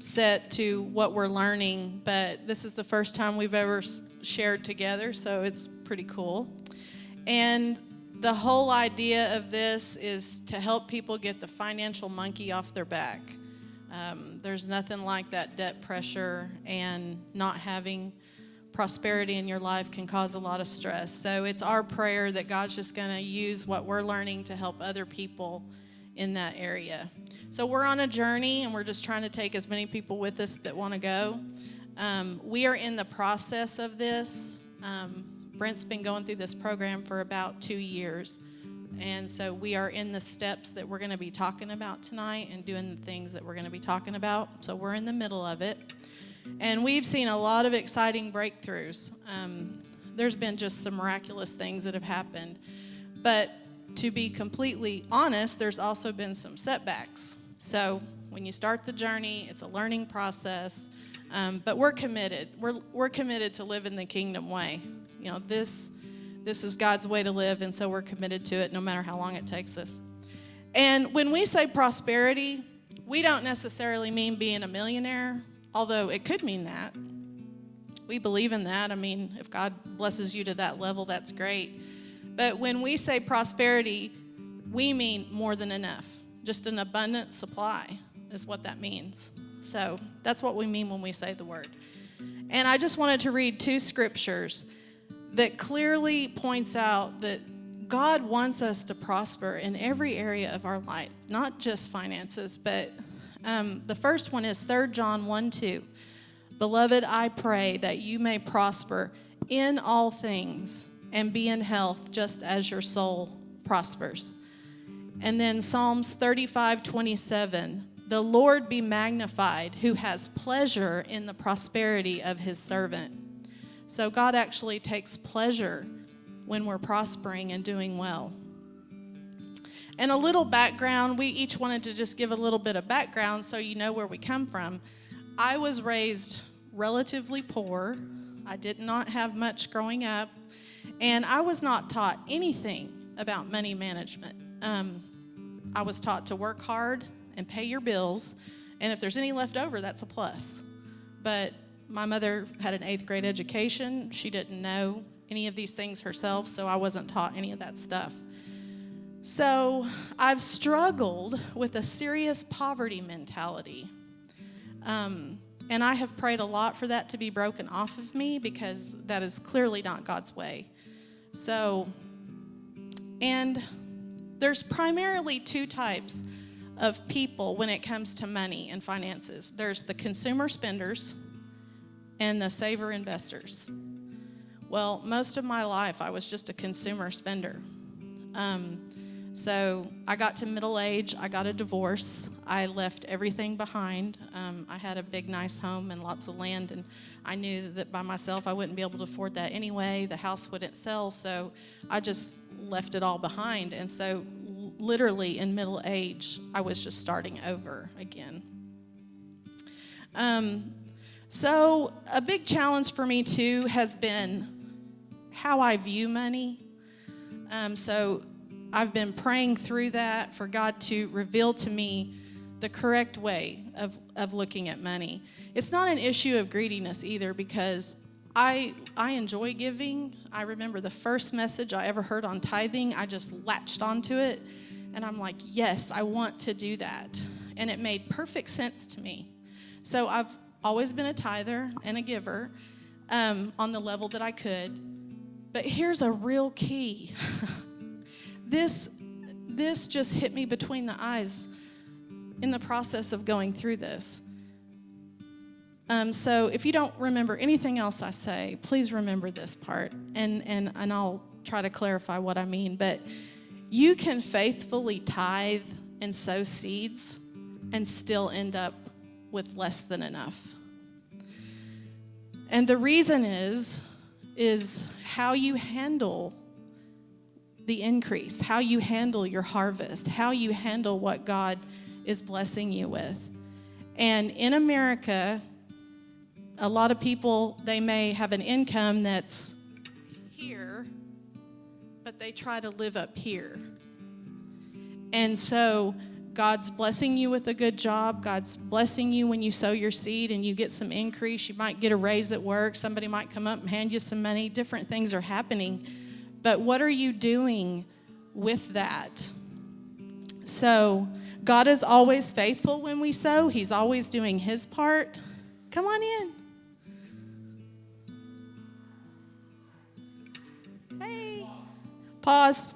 set to what we're learning, but this is the first time we've ever shared together, so it's pretty cool. And the whole idea of this is to help people get the financial monkey off their back. There's nothing like that debt pressure, and not having prosperity in your life can cause a lot of stress. So it's our prayer that God's just going to use what we're learning to help other people in that area. So we're on a journey, and we're just trying to take as many people with us that want to go. We are in the process of this. Brent's been going through this program for about 2 years. And so we are in the steps that we're going to be talking about tonight and doing the things that we're going to be talking about. So we're in the middle of it. And we've seen a lot of exciting breakthroughs. There's been just some miraculous things that have happened. But to be completely honest, there's also been some setbacks. So when you start the journey, it's a learning process. But we're committed. We're committed to living the kingdom way. You know, this is God's way to live, and so we're committed to it no matter how long it takes us. And when we say prosperity, we don't necessarily mean being a millionaire, although it could mean that. We believe in that. I mean, if God blesses you to that level, that's great. But when we say prosperity, we mean more than enough. Just an abundant supply is what that means. So that's what we mean when we say the word. And I just wanted to read 2 scriptures that clearly points out that God wants us to prosper in every area of our life, not just finances, but the first one is 3 John 1:2. Beloved, I pray that you may prosper in all things and be in health just as your soul prospers. And then Psalms 35:27. The Lord be magnified, who has pleasure in the prosperity of his servant. So God actually takes pleasure when we're prospering and doing well. And a little background, we each wanted to just give a little bit of background so you know where we come from. I was raised relatively poor. I did not have much growing up, and I was not taught anything about money management. I was taught to work hard and pay your bills, and if there's any left over, that's a plus. But my mother had an 8th grade education. She didn't know any of these things herself, so I wasn't taught any of that stuff. So I've struggled with a serious poverty mentality. And I have prayed a lot for that to be broken off of me, because that is clearly not God's way. So, and there's primarily 2 types of people when it comes to money and finances. There's the consumer spenders and the saver investors. Well, most of my life, I was just a consumer spender. So I got to middle age, I got a divorce, I left everything behind. I had a big, nice home and lots of land, and I knew that by myself I wouldn't be able to afford that anyway. The house wouldn't sell, so I just left it all behind. And so literally in middle age, I was just starting over again. So a big challenge for me too has been how I view money. So I've been praying through that for God to reveal to me the correct way of looking at money. It's not an issue of greediness either, because I enjoy giving. I remember the first message I ever heard on tithing, I just latched onto it, and I'm like, yes, I want to do that. And it made perfect sense to me. So I've always been a tither and a giver on the level that I could. But here's a real key. This just hit me between the eyes in the process of going through this. So if you don't remember anything else I say, please remember this part, and I'll try to clarify what I mean. But you can faithfully tithe and sow seeds and still end up with less than enough. And the reason is how you handle the increase, how you handle your harvest, how you handle what God is blessing you with. And in America, a lot of people, they may have an income that's here, but they try to live up here. And so God's blessing you with a good job. God's blessing you when you sow your seed and you get some increase. You might get a raise at work. Somebody might come up and hand you some money. Different things are happening. But what are you doing with that? So God is always faithful when we sow. He's always doing his part. Come on in. Hey. Pause.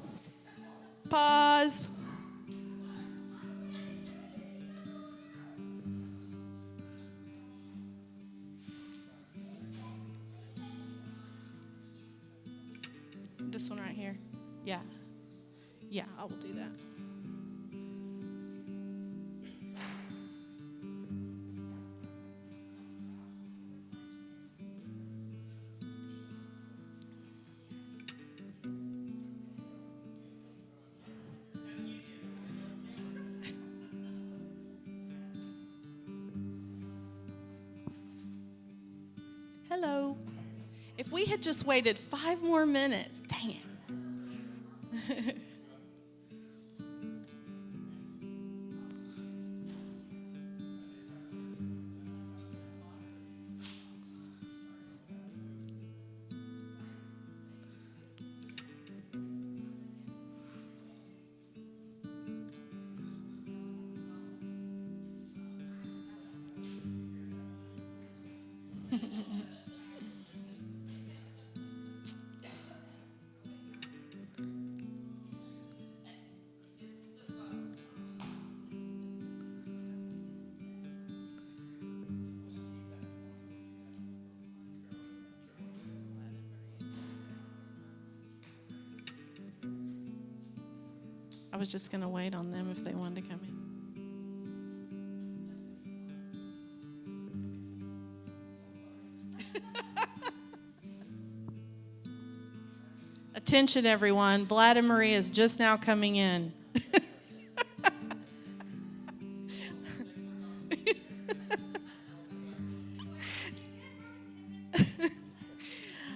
Pause. This one right here. Yeah. Yeah, I will do that. Hello. If we had just waited 5 more minutes, dang it. I was just going to wait on them if they wanted to come in. Attention, everyone. Vlad and Marie is just now coming in.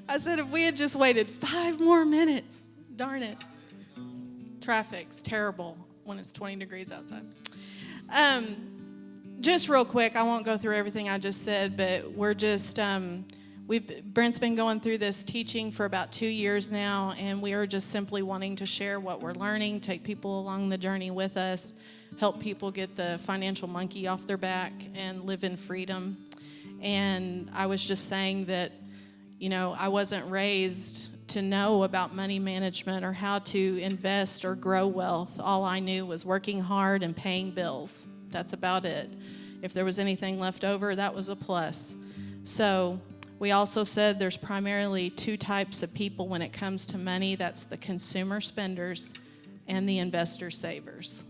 I said if we had just waited 5 more minutes. Darn it. Traffic's terrible when it's 20 degrees outside. Just real quick, I won't go through everything I just said, but we're just, Brent's been going through this teaching for about 2 years now, and we are just simply wanting to share what we're learning, take people along the journey with us, help people get the financial monkey off their back and live in freedom. And I was just saying that, I wasn't raised to know about money management or how to invest or grow wealth. All I knew was working hard and paying bills. That's about it. If there was anything left over, that was a plus. So we also said there's primarily 2 types of people when it comes to money. That's the consumer spenders and the investor savers.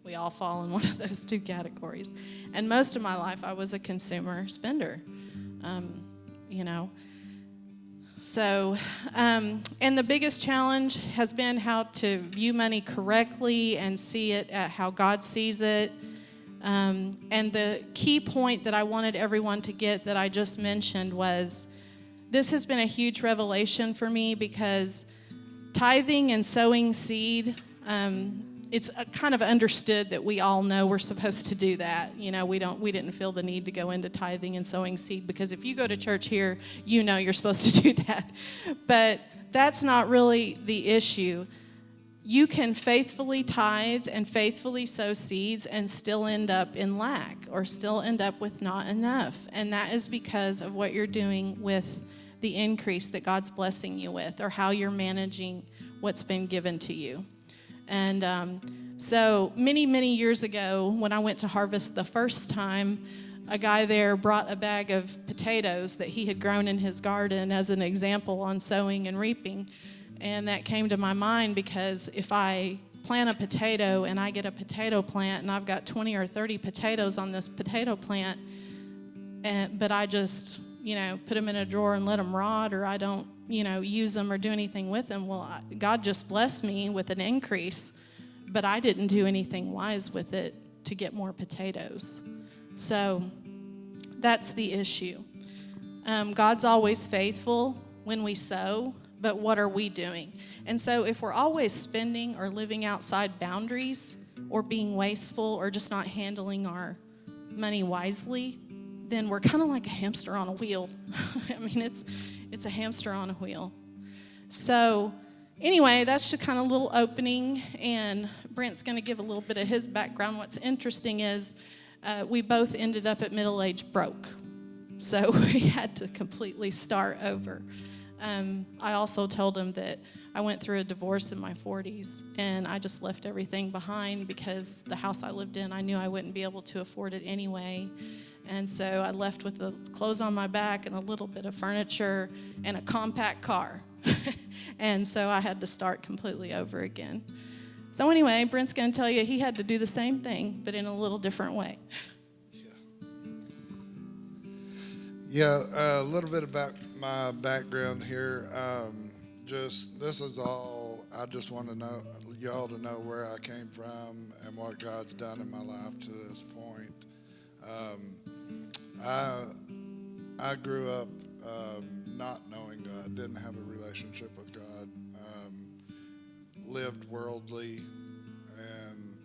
We all fall in one of those 2 categories. And most of my life, I was a consumer spender, So, and the biggest challenge has been how to view money correctly and see it at how God sees it. And the key point that I wanted everyone to get that I just mentioned was this has been a huge revelation for me because tithing and sowing seed, it's kind of understood that we all know we're supposed to do that. We didn't feel the need to go into tithing and sowing seed because if you go to church here, you're supposed to do that. But that's not really the issue. You can faithfully tithe and faithfully sow seeds and still end up in lack or still end up with not enough. And that is because of what you're doing with the increase that God's blessing you with or how you're managing what's been given to you. And so many, many years ago, when I went to harvest the first time, a guy there brought a bag of potatoes that he had grown in his garden as an example on sowing and reaping. And that came to my mind because if I plant a potato and I get a potato plant and I've got 20 or 30 potatoes on this potato plant, but I just, put them in a drawer and let them rot, or I don't, use them or do anything with them, God just blessed me with an increase, but I didn't do anything wise with it to get more potatoes. So that's the issue. God's always faithful when we sow, but what are we doing? And so if we're always spending or living outside boundaries, or being wasteful or just not handling our money wisely, then we're kind of like a hamster on a wheel. I mean, it's a hamster on a wheel. So anyway, that's just kind of a little opening, and Brent's going to give a little bit of his background. What's interesting is we both ended up at middle age broke, so we had to completely start over. I also told him that I went through a divorce in my 40s, and I just left everything behind because the house I lived in, I knew I wouldn't be able to afford it anyway. And so I left with the clothes on my back and a little bit of furniture and a compact car. And so I had to start completely over again. So anyway, Brent's going to tell you he had to do the same thing, but in a little different way. Yeah, a little bit about my background here. This is all, I just want to know, y'all to know where I came from and what God's done in my life to this point. I grew up not knowing God, didn't have a relationship with God, lived worldly, and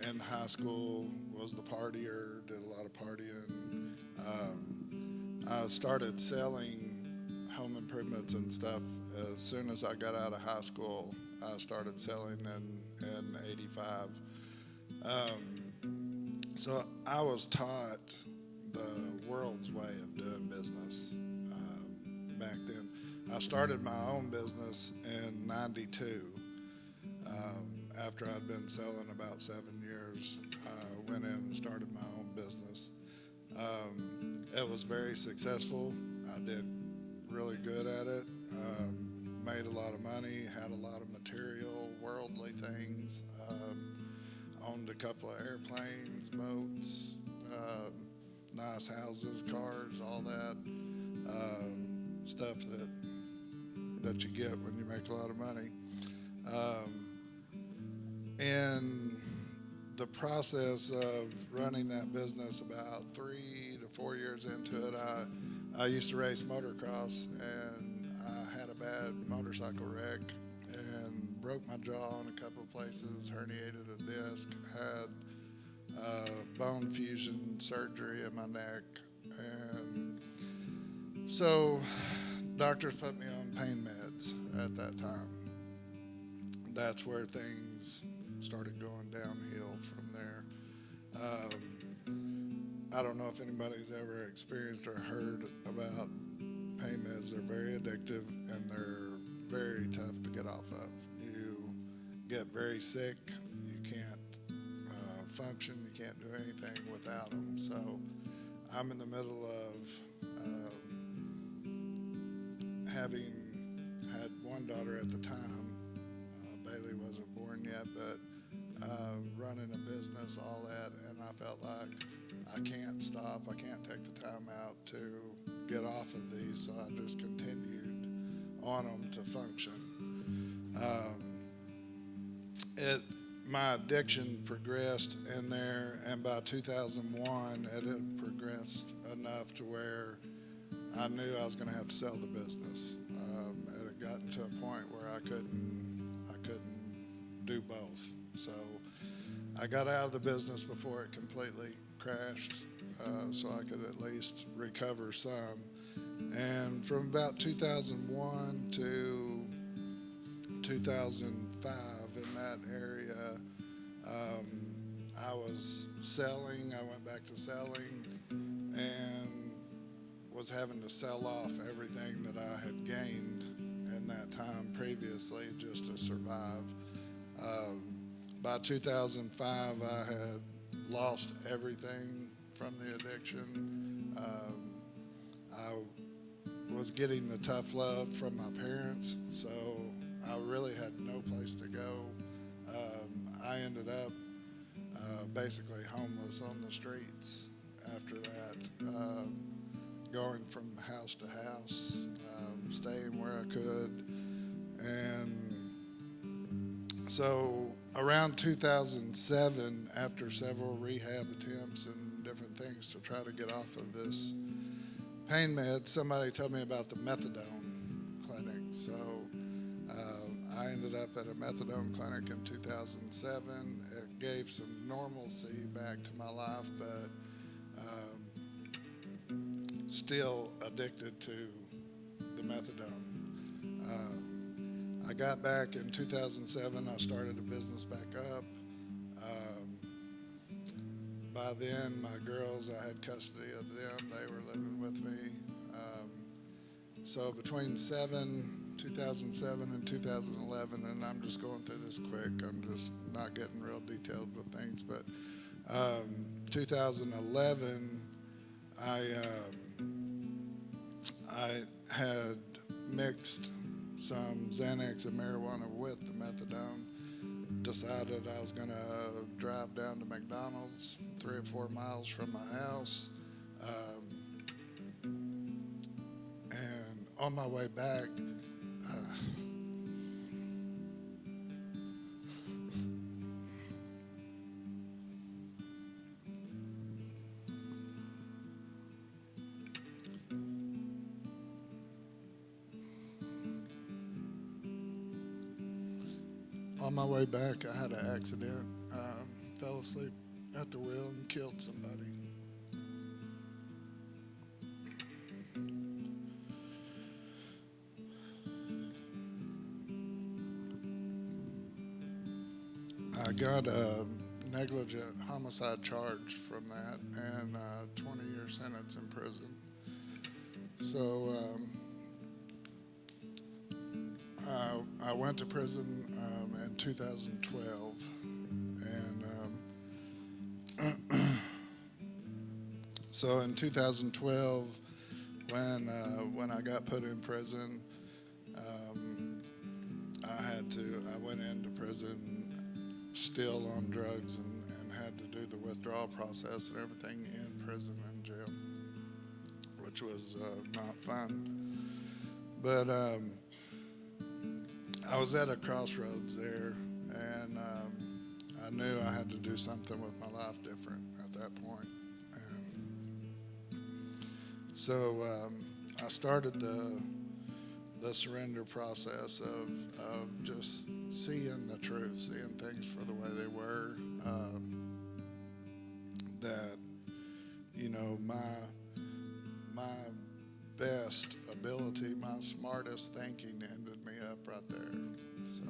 in high school was the partier, did a lot of partying. I started selling home improvements and stuff as soon as I got out of high school. I started selling in 85. So I was taught the world's way of doing business back then. I started my own business in 92. After I'd been selling about 7 years, I went in and started my own business. It was very successful. I did really good at it. Made a lot of money, had a lot of material, worldly things. Owned a couple of airplanes, boats, nice houses, cars, all that stuff that you get when you make a lot of money. In the process of running that business, about 3 to 4 years into it, I used to race motocross, and I had a bad motorcycle wreck and broke my jaw in a couple of places, herniated a disc, had bone fusion surgery in my neck, and so doctors put me on pain meds at that time. That's where things started going downhill from there. I don't know if anybody's ever experienced or heard about pain meds. They're very addictive, and they're very tough to get off of. You get very sick, you can't function, you can't do anything without them. So I'm in the middle of having had one daughter at the time. Bailey wasn't born yet, but running a business, all that, and I felt like I can't stop. I can't take the time out to get off of these, so I just continued on them to function. My addiction progressed in there, and by 2001, it had progressed enough to where I knew I was going to have to sell the business. It had gotten to a point where I couldn't do both. So I got out of the business before it completely crashed, so I could at least recover some. And from about 2001 to 2005, in that area, I was selling. I went back to selling and was having to sell off everything that I had gained in that time previously just to survive. By 2005, I had lost everything from the addiction. I was getting the tough love from my parents, so I really had no place to go. I ended up basically homeless on the streets after that, going from house to house, staying where I could. And so around 2007, after several rehab attempts and different things to try to get off of this pain med, somebody told me about the Methadone Clinic. So I ended up at a Methadone Clinic in 2007. It gave some normalcy back to my life, but still addicted to the methadone. I got back in 2007. I started a business back up. By then, my girls, I had custody of them. They were living with me. So between 2007 and 2011, and I'm just going through this quick. I'm just not getting real detailed with things, but 2011, I had mixed some Xanax and marijuana with the methadone. Decided I was going to drive down to McDonald's 3 or 4 miles from my house. And on my way back, I had an accident. Fell asleep at the wheel and killed somebody. I got a negligent homicide charge from that and a 20-year sentence in prison. So I went to prison in 2012, and so in 2012, when I got put in prison, I went into prison still on drugs and had to do the withdrawal process and everything in prison and jail, which was not fun. But I was at a crossroads there, and I knew I had to do something with my life different at that point. And so I started the surrender process of just seeing the truth, seeing things for the way they were. That, my best ability, my smartest thinking ended me up right there. So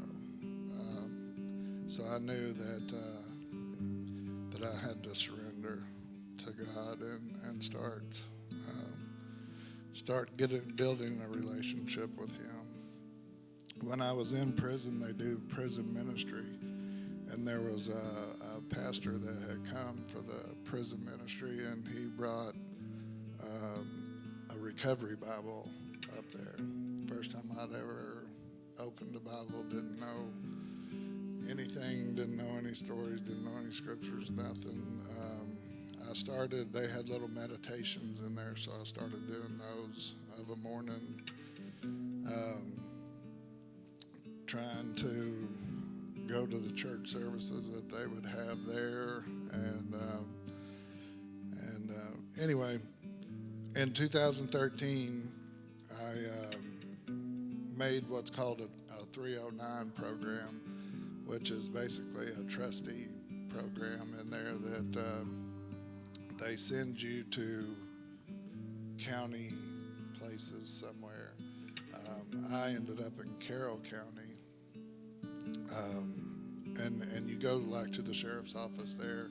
I knew that I had to surrender to God and start building a relationship with Him. When I was in prison, they do prison ministry, and there was a pastor that had come for the prison ministry, and he brought a recovery Bible up there. First time I'd ever opened a Bible, didn't know anything, didn't know any stories, didn't know any scriptures, nothing. They had little meditations in there, so I started doing those of a morning, trying to go to the church services that they would have there. And anyway, in 2013, I made what's called a 309 program, which is basically a trustee program in there that they send you to county places somewhere. I ended up in Carroll County, and you go like to the sheriff's office there.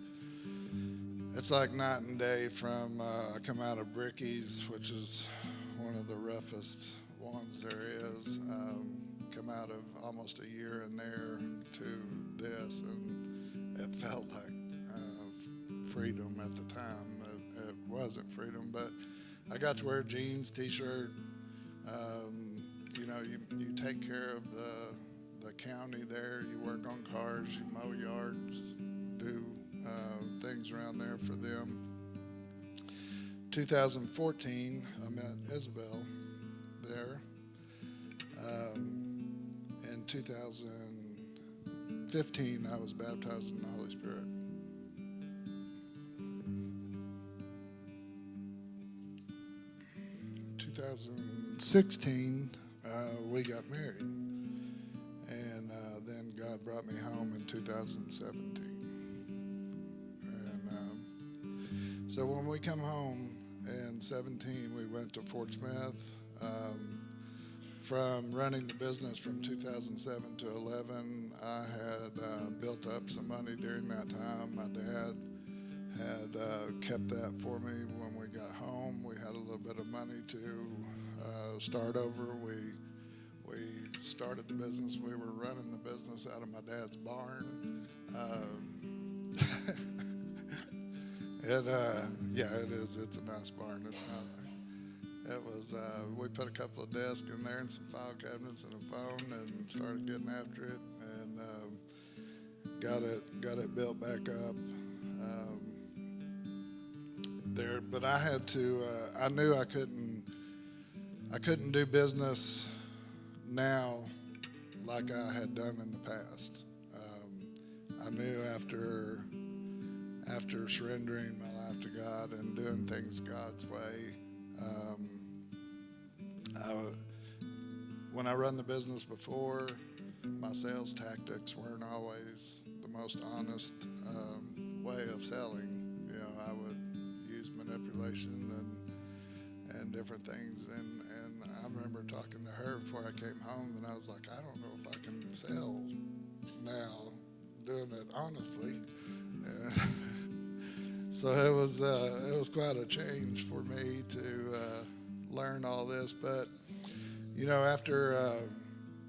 It's like night and day from I come out of Bricky's, which is one of the roughest ones there is. Come out of almost a year in there to this, and it felt like freedom at the time. It wasn't freedom, but I got to wear jeans, t-shirt. You take care of the county there. You work on cars, you mow yards, do things around there for them. 2014, I met Isabel there. In 2015, I was baptized in the Holy Spirit. In 2016, we got married. God brought me home in 2017. And so when we come home in 17, we went to Fort Smith. From running the business from 2007 to 11, I had built up some money during that time. My dad had kept that for me when we got home. We had a little bit of money to start over. We started the business. We were running the business out of my dad's barn. It is. It's a nice barn. It's not. It was. We put a couple of desks in there and some file cabinets and a phone, and started getting after it, and got it built back up. There, but I had to. I knew I couldn't do business now like I had done in the past. I knew after surrendering my life to God and doing things God's way, when I run the business before, my sales tactics weren't always the most honest way of selling. I would use manipulation and different things, and I remember talking to her before I came home, and I was like, I don't know if I can sell now doing it honestly. So it was quite a change for me to learn all this. But after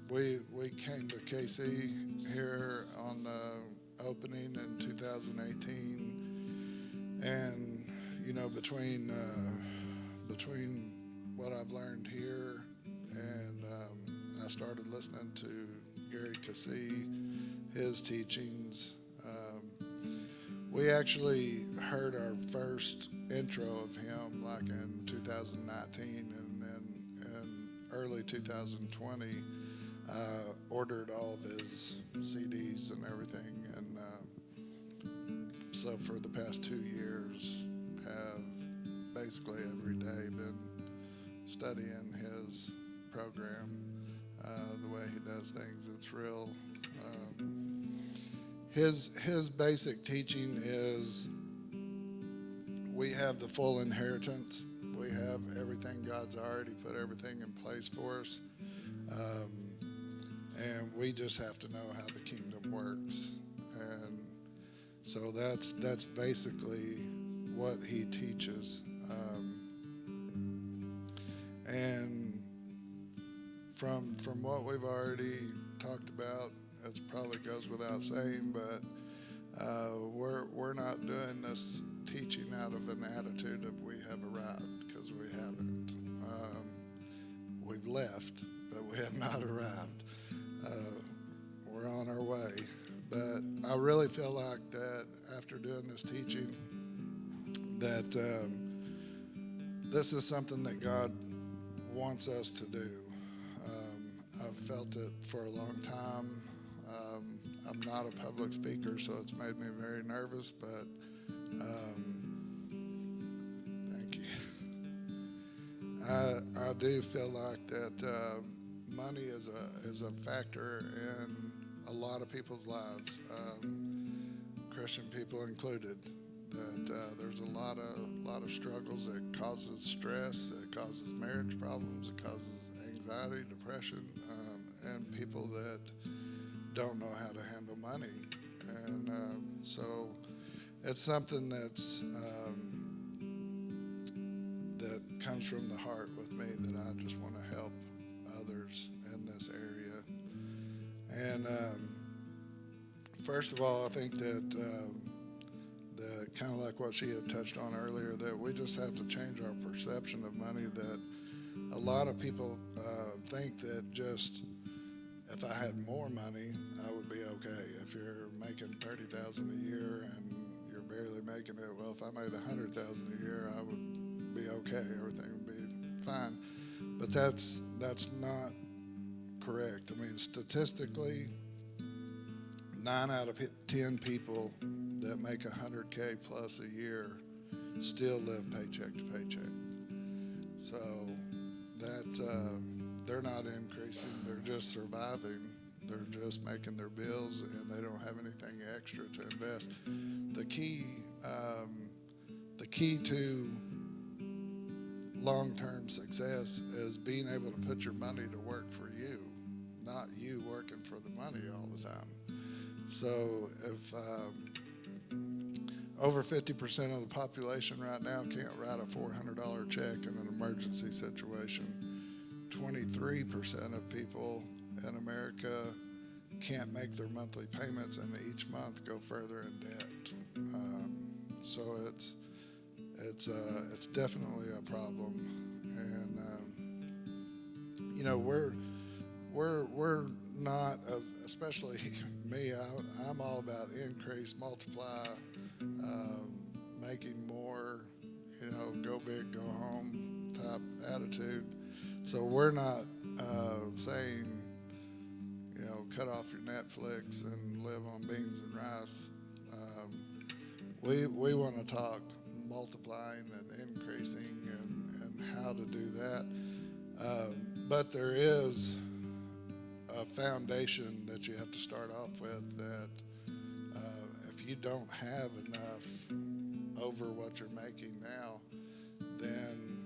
we came to KC here on the opening in 2018, and between what I've learned here and I started listening to Gary Cassey, his teachings. We actually heard our first intro of him like in 2019, and then in early 2020, ordered all of his CDs and everything, and so for the past 2 years, have basically every day been studying his program, the way he does things. It's real. His basic teaching is we have the full inheritance. We have everything. God's already put everything in place for us. And we just have to know how the kingdom works. And so that's basically what he teaches. And from what we've already talked about, it probably goes without saying, but we're not doing this teaching out of an attitude of we have arrived, because we haven't. We've left, but we have not arrived. We're on our way. But I really feel like that after doing this teaching, that this is something that God wants us to do. I've felt it for a long time. I'm not a public speaker, so it's made me very nervous, but thank you. I do feel like that money is a factor in a lot of people's lives, Christian people included. That there's a lot of struggles. It causes stress. It causes marriage problems. It causes anxiety, depression, and people that don't know how to handle money. And so it's something that comes from the heart with me, that I just want to help others in this area. And first of all, I think that kind of like what she had touched on earlier, that we just have to change our perception of money. That a lot of people think that just if I had more money, I would be okay. If you're making $30,000 a year and you're barely making it, well, if I made $100,000 a year, I would be okay. Everything would be fine. But that's not correct. I mean, statistically, 9 out of 10 people that make $100K plus a year still live paycheck to paycheck. So that's they're not increasing; they're just surviving. They're just making their bills and they don't have anything extra to invest. The key to long-term success is being able to put your money to work for you, not you working for the money all the time. So if over 50% of the population right now can't write a $400 check in an emergency situation, 23% of people in America can't make their monthly payments and each month go further in debt. So it's definitely a problem, and we're not, especially me. I'm all about increase, multiply, making more. Go big, go home type attitude. So we're not saying cut off your Netflix and live on beans and rice. We want to talk multiplying and increasing and how to do that. But there is a foundation that you have to start off with that if you don't have enough over what you're making now, then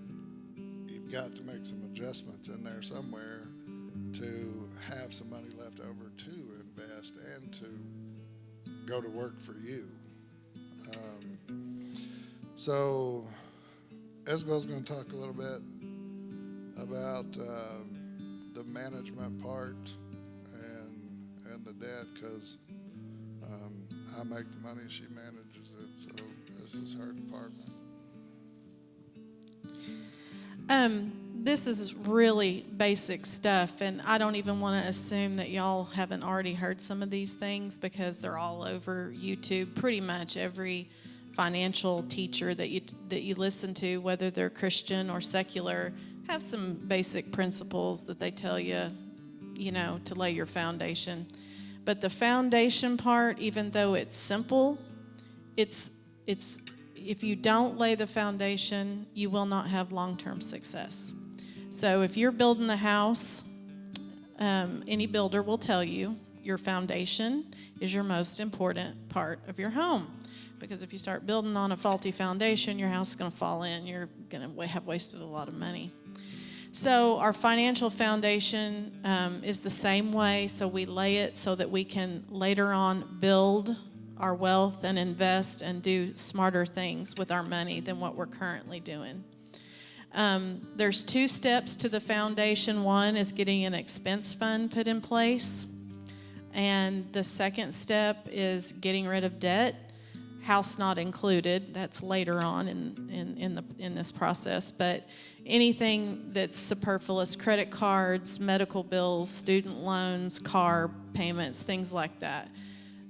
you've got to make some adjustments in there somewhere to have some money left over to invest and to go to work for you. So Isabel's going to talk a little bit about the management part and the debt, because I make the money, she manages it, so this is her department. This is really basic stuff, and I don't even want to assume that y'all haven't already heard some of these things, because they're all over YouTube. Pretty much every financial teacher that you listen to, whether they're Christian or secular, have some basic principles that they tell you, to lay your foundation. But the foundation part, even though it's simple, it's if you don't lay the foundation, you will not have long-term success. So if you're building a house, any builder will tell you your foundation is your most important part of your home. Because if you start building on a faulty foundation, your house is going to fall in. You're going to have wasted a lot of money. So our financial foundation is the same way. So we lay it so that we can later on build our wealth and invest and do smarter things with our money than what we're currently doing. There's 2 steps to the foundation. One is getting an expense fund put in place. And the second step is getting rid of debt. House not included. That's later on in this process. But anything that's superfluous, credit cards, medical bills, student loans, car payments, things like that.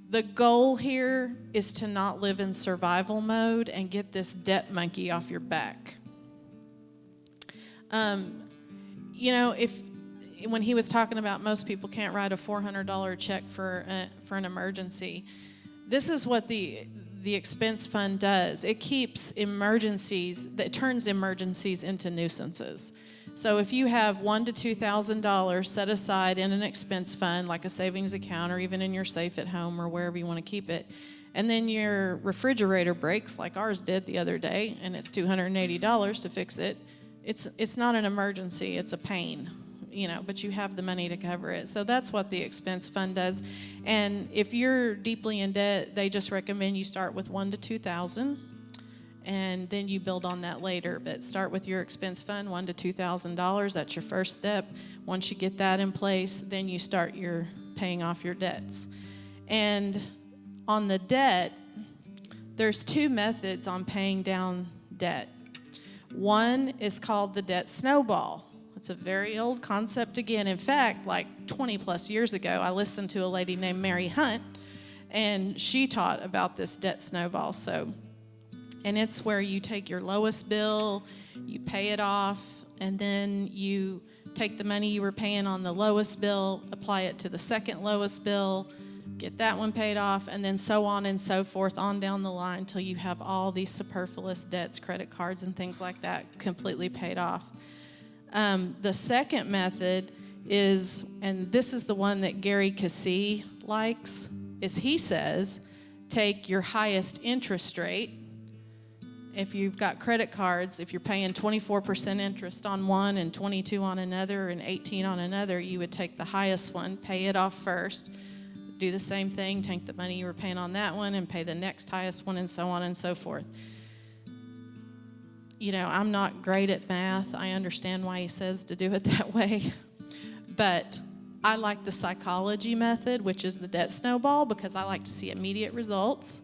The goal here is to not live in survival mode and get this debt monkey off your back. When he was talking about most people can't write a $400 check for an emergency, this is what the expense fund does. It keeps it turns emergencies into nuisances. So if you have $1,000 to $2,000 set aside in an expense fund, like a savings account or even in your safe at home or wherever you want to keep it, and then your refrigerator breaks like ours did the other day, and it's $280 to fix it, it's not an emergency, it's a pain. But you have the money to cover it. So that's what the expense fund does. And if you're deeply in debt, they just recommend you start with $1,000 to $2,000, and then you build on that later. But start with your expense fund, $1,000 to $2,000. That's your first step. Once you get that in place, then you start your paying off your debts. And on the debt, there's 2 methods on paying down debt. One is called the Debt Snowball. It's a very old concept again. In fact, like 20 plus years ago, I listened to a lady named Mary Hunt, and she taught about this debt snowball. And it's where you take your lowest bill, you pay it off, and then you take the money you were paying on the lowest bill, apply it to the second lowest bill, get that one paid off, and then so on and so forth on down the line until you have all these superfluous debts, credit cards and things like that completely paid off. The second method is, and this is the one that Gary Cassie likes, is he says, take your highest interest rate. If you've got credit cards, if you're paying 24% interest on one and 22 on another and 18 on another, you would take the highest one, pay it off first, do the same thing, take the money you were paying on that one and pay the next highest one, and so on and so forth. You know, I'm not great at math. I understand why he says to do it that way. But I like the psychology method, which is the debt snowball, because I like to see immediate results.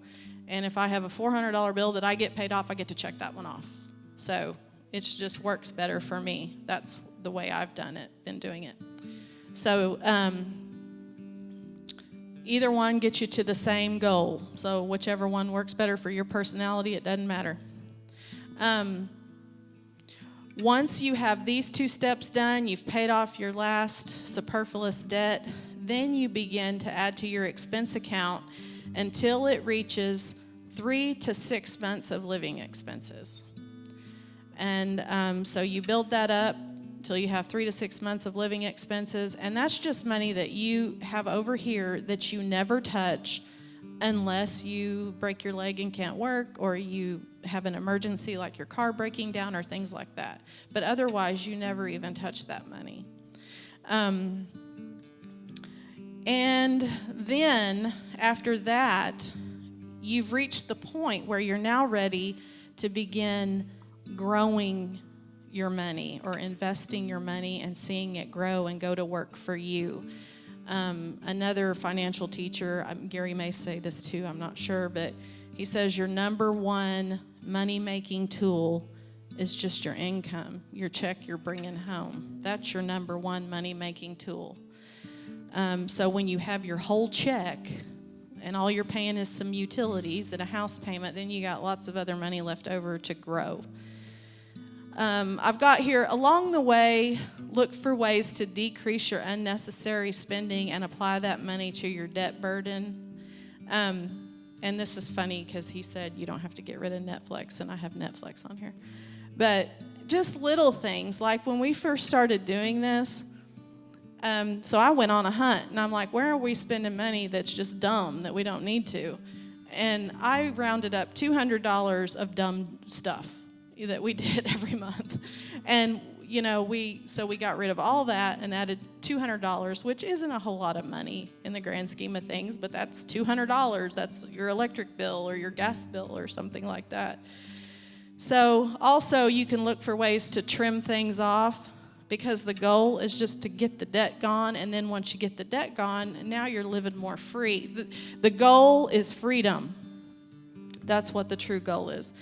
And if I have a $400 bill that I get paid off, I get to check that one off. So it just works better for me. That's the way I've been doing it. So either one gets you to the same goal. So whichever one works better for your personality, it doesn't matter. Once you have these 2 steps done, you've paid off your last superfluous debt, then you begin to add to your expense account until it reaches 3 to 6 months of living expenses. And so you build that up till you have 3 to 6 months of living expenses, and that's just money that you have over here that you never touch unless you break your leg and can't work, or you have an emergency like your car breaking down or things like that. But otherwise, you never even touch that money. And then after that, you've reached the point where you're now ready to begin growing your money or investing your money and seeing it grow and go to work for you. Another financial teacher, Gary may say this too, I'm not sure, but he says your number one money-making tool is just your income, your check you're bringing home. That's your number one money-making tool. So when you have your whole check and all you're paying is some utilities and a house payment, then you got lots of other money left over to grow. I've got here, along the way, look for ways to decrease your unnecessary spending and apply that money to your debt burden. And this is funny because he said you don't have to get rid of Netflix, and I have Netflix on here. But just little things, like when we first started doing this, so I went on a hunt, and I'm like, where are we spending money that's just dumb, that we don't need to? And I rounded up $200 of dumb stuff that we did every month. And, you know, we got rid of all that and added $200, which isn't a whole lot of money in the grand scheme of things, but that's $200. That's your electric bill or your gas bill or something like that. So also you can look for ways to trim things off, because the goal is just to get the debt gone, and then once you get the debt gone, now you're living more free. The goal is freedom. That's what the true goal is.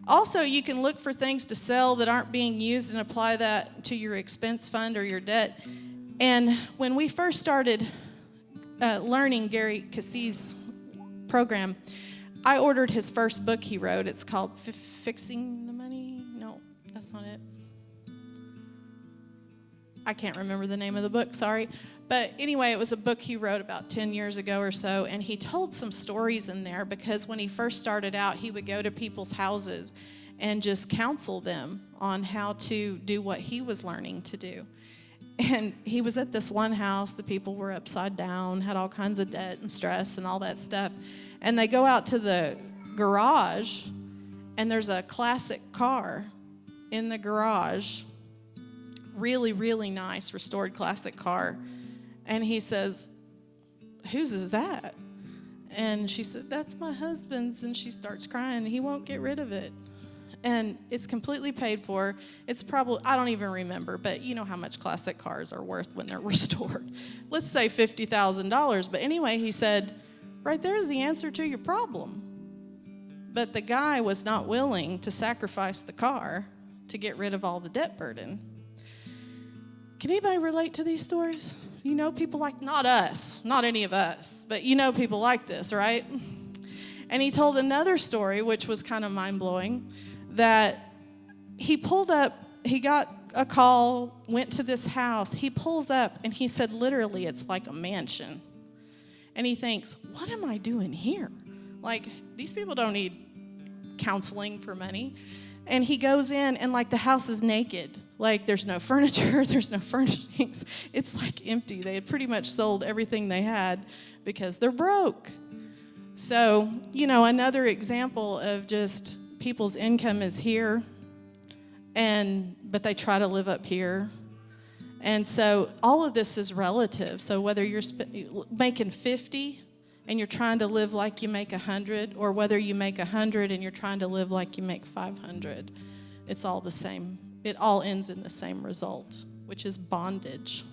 Also, you can look for things to sell that aren't being used and apply that to your expense fund or your debt. And when we first started learning Gary Cassie's program, I ordered his first book he wrote. It's called Fixing the Money. No, that's not it. I can't remember the name of the book, sorry. But anyway, it was a book he wrote about 10 years ago or so, and he told some stories in there because when he first started out, he would go to people's houses and just counsel them on how to do what he was learning to do. And he was at this one house, the people were upside down, had all kinds of debt and stress and all that stuff. And they go out to the garage, and there's a classic car in the garage, really, really nice restored classic car. And he says, whose is that? And she said, that's my husband's. And she starts crying. He won't get rid of it. And it's completely paid for. It's probably, I don't even remember, but you know how much classic cars are worth when they're restored. Let's say $50,000. But anyway, he said, right there's the answer to your problem. But the guy was not willing to sacrifice the car to get rid of all the debt burden. Can anybody relate to these stories? You know people like, not us, not any of us, but you know people like this, right? And he told another story, which was kind of mind-blowing, that he pulled up, he got a call, went to this house. He pulls up, and he said, literally, it's like a mansion. And he thinks, what am I doing here? Like, these people don't need counseling for money. And he goes in, and like the house is naked. Like there's no furniture, there's no furnishings. It's like empty. They had pretty much sold everything they had because they're broke. So, another example of just people's income is here, but they try to live up here. And so all of this is relative. So whether you're making 50 and you're trying to live like you make 100, or whether you make 100 and you're trying to live like you make 500, it's all the same. It all ends in the same result, which is bondage.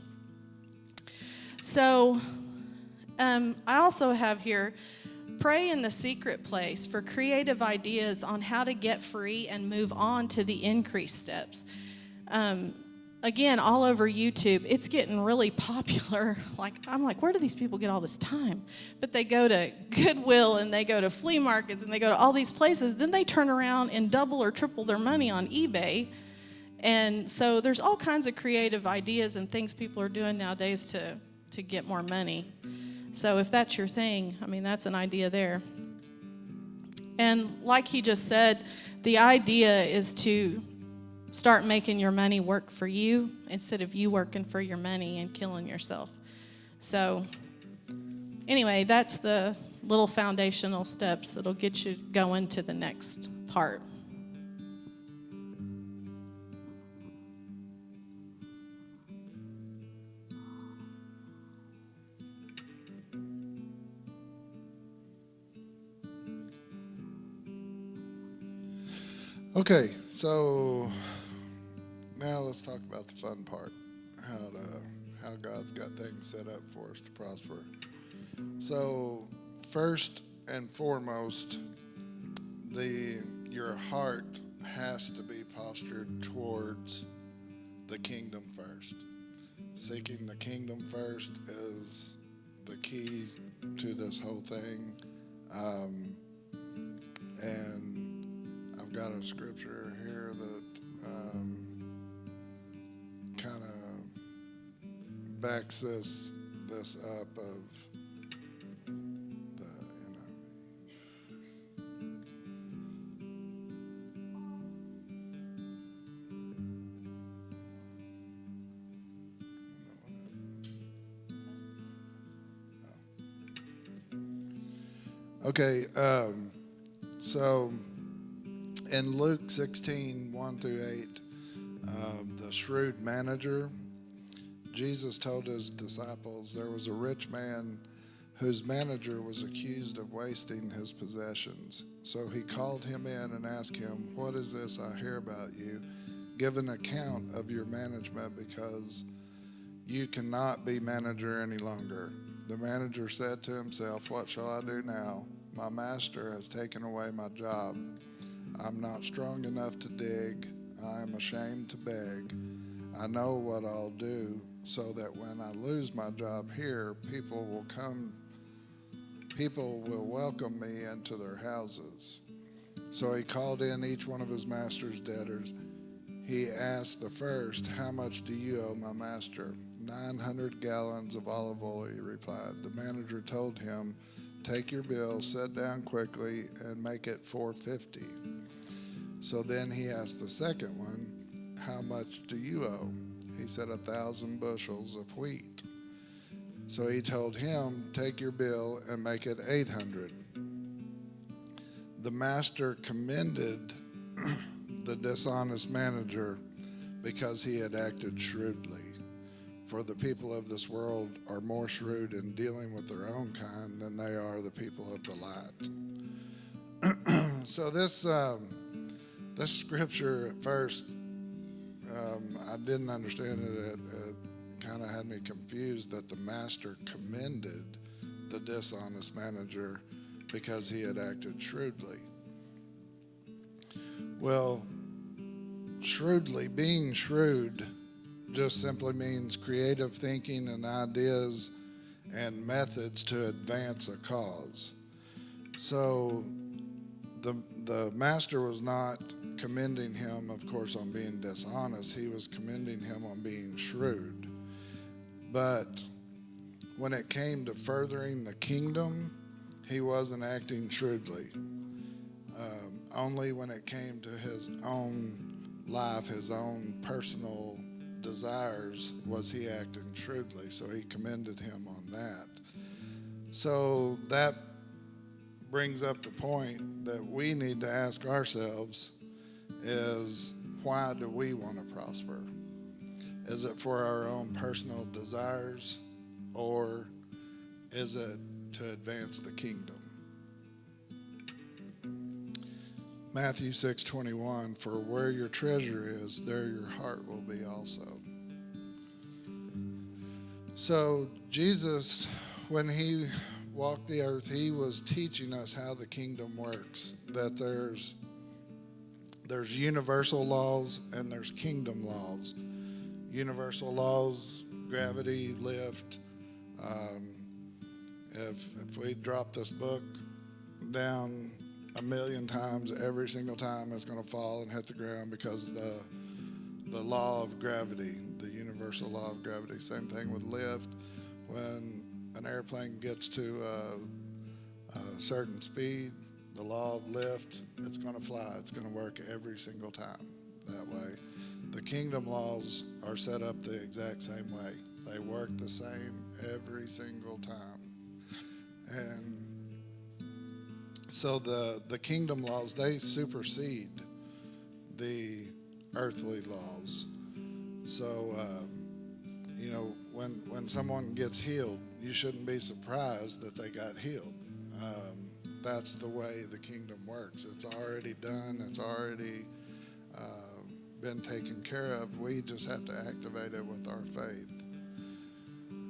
So I also have here, pray in the secret place for creative ideas on how to get free and move on to the increased steps. Again, all over YouTube, it's getting really popular. I'm like, where do these people get all this time? But they go to Goodwill, and they go to flea markets, and they go to all these places. Then they turn around and double or triple their money on eBay. And so there's all kinds of creative ideas and things people are doing nowadays to get more money. So if that's your thing, that's an idea there. And like he just said, the idea is to start making your money work for you instead of you working for your money and killing yourself. So anyway, that's the little foundational steps that'll get you going to the next part. Okay, so now let's talk about the fun part, how God's got things set up for us to prosper. So first and foremost, your heart has to be postured towards the kingdom first. Seeking the kingdom first is the key to this whole thing. And I've got a scripture here that kind of backs this up of Okay, so in Luke 16, 1 through 8, the shrewd manager, Jesus told his disciples there was a rich man whose manager was accused of wasting his possessions. So he called him in and asked him, "What is this I hear about you? Give an account of your management, because you cannot be manager any longer." The manager said to himself, "What shall I do now? My master has taken away my job. I'm not strong enough to dig. I am ashamed to beg. I know what I'll do so that when I lose my job here, people will welcome me into their houses." So he called in each one of his master's debtors. He asked the first, "How much do you owe my master?" 900 gallons of olive oil, he replied. The manager told him, "Take your bill, sit down quickly, and make it 450. So then he asked the second one, "How much do you owe?" He said, 1,000 bushels of wheat. So he told him, "Take your bill and make it 800. The master commended the dishonest manager because he had acted shrewdly. For the people of this world are more shrewd in dealing with their own kind than they are the people of the light." So this scripture at first, I didn't understand it. It kind of had me confused that the master commended the dishonest manager because he had acted shrewdly. Well, being shrewd just simply means creative thinking and ideas and methods to advance a cause. So the master was not commending him, of course, on being dishonest. He was commending him on being shrewd. But when it came to furthering the kingdom, he wasn't acting shrewdly. only when it came to his own life, his own personal desires, was he acting shrewdly. So he commended him on that. So that brings up the point that we need to ask ourselves is, why do we want to prosper? Is it for our own personal desires, or is it to advance the kingdom? Matthew 6:21, for where your treasure is, there your heart will be also. So Jesus, when he walked the earth, he was teaching us how the kingdom works, that there's universal laws and there's kingdom laws. Universal laws, gravity, lift. If we drop this book down 1,000,000 times, every single time it's going to fall and hit the ground because of the law of gravity, the universal law of gravity. Same thing with lift. When an airplane gets to a certain speed, the law of lift, it's going to fly. It's going to work every single time that way. The kingdom laws are set up the exact same way. They work the same every single time. And so the kingdom laws, they supersede the earthly laws. So, when someone gets healed, you shouldn't be surprised that they got healed. That's the way the kingdom works. It's already done. It's already been taken care of. We just have to activate it with our faith.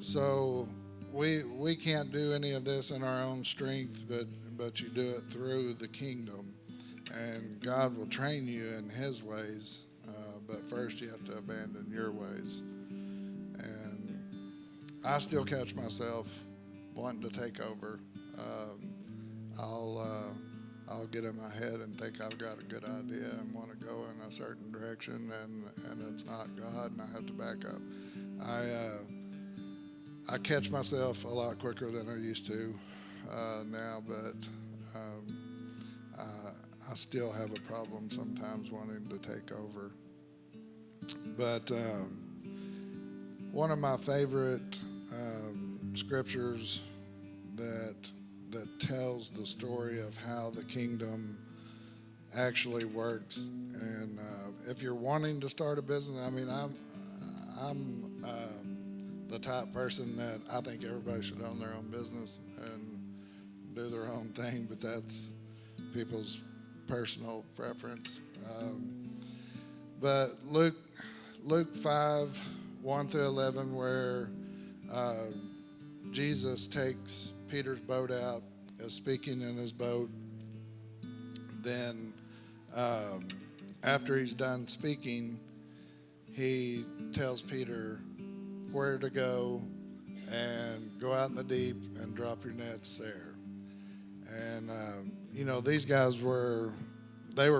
So we can't do any of this in our own strength, but you do it through the kingdom, and God will train you in his ways, but first you have to abandon your ways. And I still catch myself wanting to take over. I'll get in my head and think I've got a good idea and want to go in a certain direction, and it's not God, and I have to back up. I catch myself a lot quicker than I used to now, but I still have a problem sometimes wanting to take over. But one of my favorite scriptures that tells the story of how the kingdom actually works, and if you're wanting to start a business, I mean, I'm the type person that I think everybody should own their own business and do their own thing, but that's people's personal preference. But Luke 5:1-11, where Jesus takes Peter's boat out, is speaking in his boat. Then after he's done speaking, he tells Peter where to go and go out in the deep and drop your nets there. And these guys were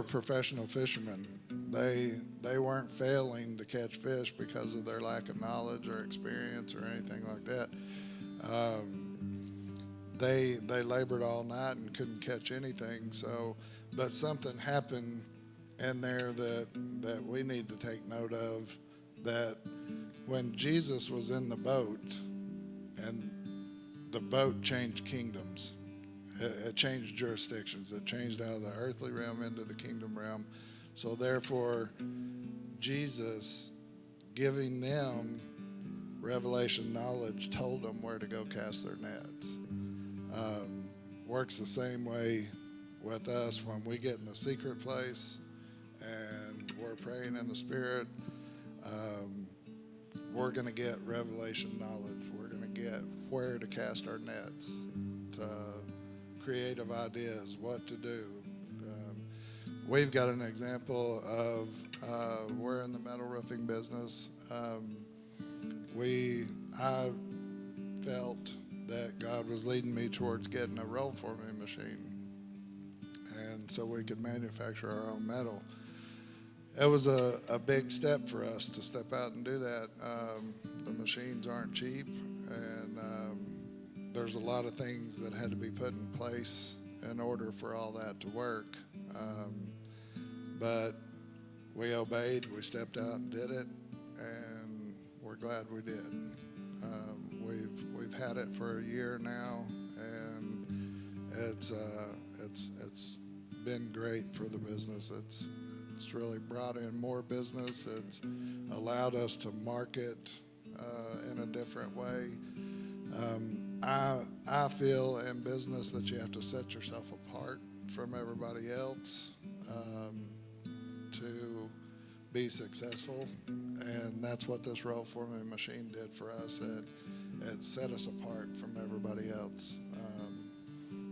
professional fishermen. They weren't failing to catch fish because of their lack of knowledge or experience or anything like that. They labored all night and couldn't catch anything. So, but something happened in there that we need to take note of, that when Jesus was in the boat, and the boat changed kingdoms. It changed jurisdictions. It changed out of the earthly realm into the kingdom realm. So therefore, Jesus, giving them revelation knowledge, told them where to go cast their nets. Works the same way with us when we get in the secret place and we're praying in the Spirit. We're going to get revelation knowledge. We're going to get where to cast our nets, to creative ideas, what to do. We've got an example of we're in the metal roofing business. I felt that God was leading me towards getting a roll forming machine, and so we could manufacture our own metal. It was a big step for us to step out and do that. The machines aren't cheap, and there's a lot of things that had to be put in place in order for all that to work. But we obeyed, we stepped out and did it, and we're glad we did. We've had it for a year now, and it's been great for the business. It's really brought in more business. It's allowed us to market in a different way. I feel in business that you have to set yourself apart from everybody else to be successful, and that's what this roll forming machine did for us. It set us apart from everybody else.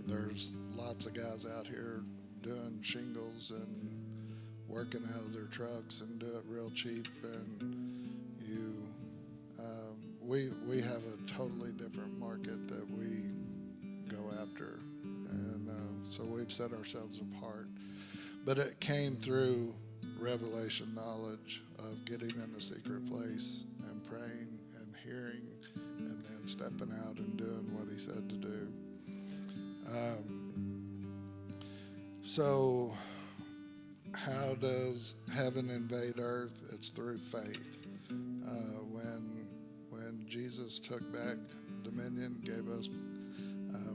There's lots of guys out here doing shingles and working out of their trucks and do it real cheap, and we have a totally different market that we go after, and so we've set ourselves apart. But it came through revelation knowledge of getting in the secret place and praying and hearing, and then stepping out and doing what he said to do. So how does heaven invade earth? It's through faith. When Jesus took back dominion, gave us,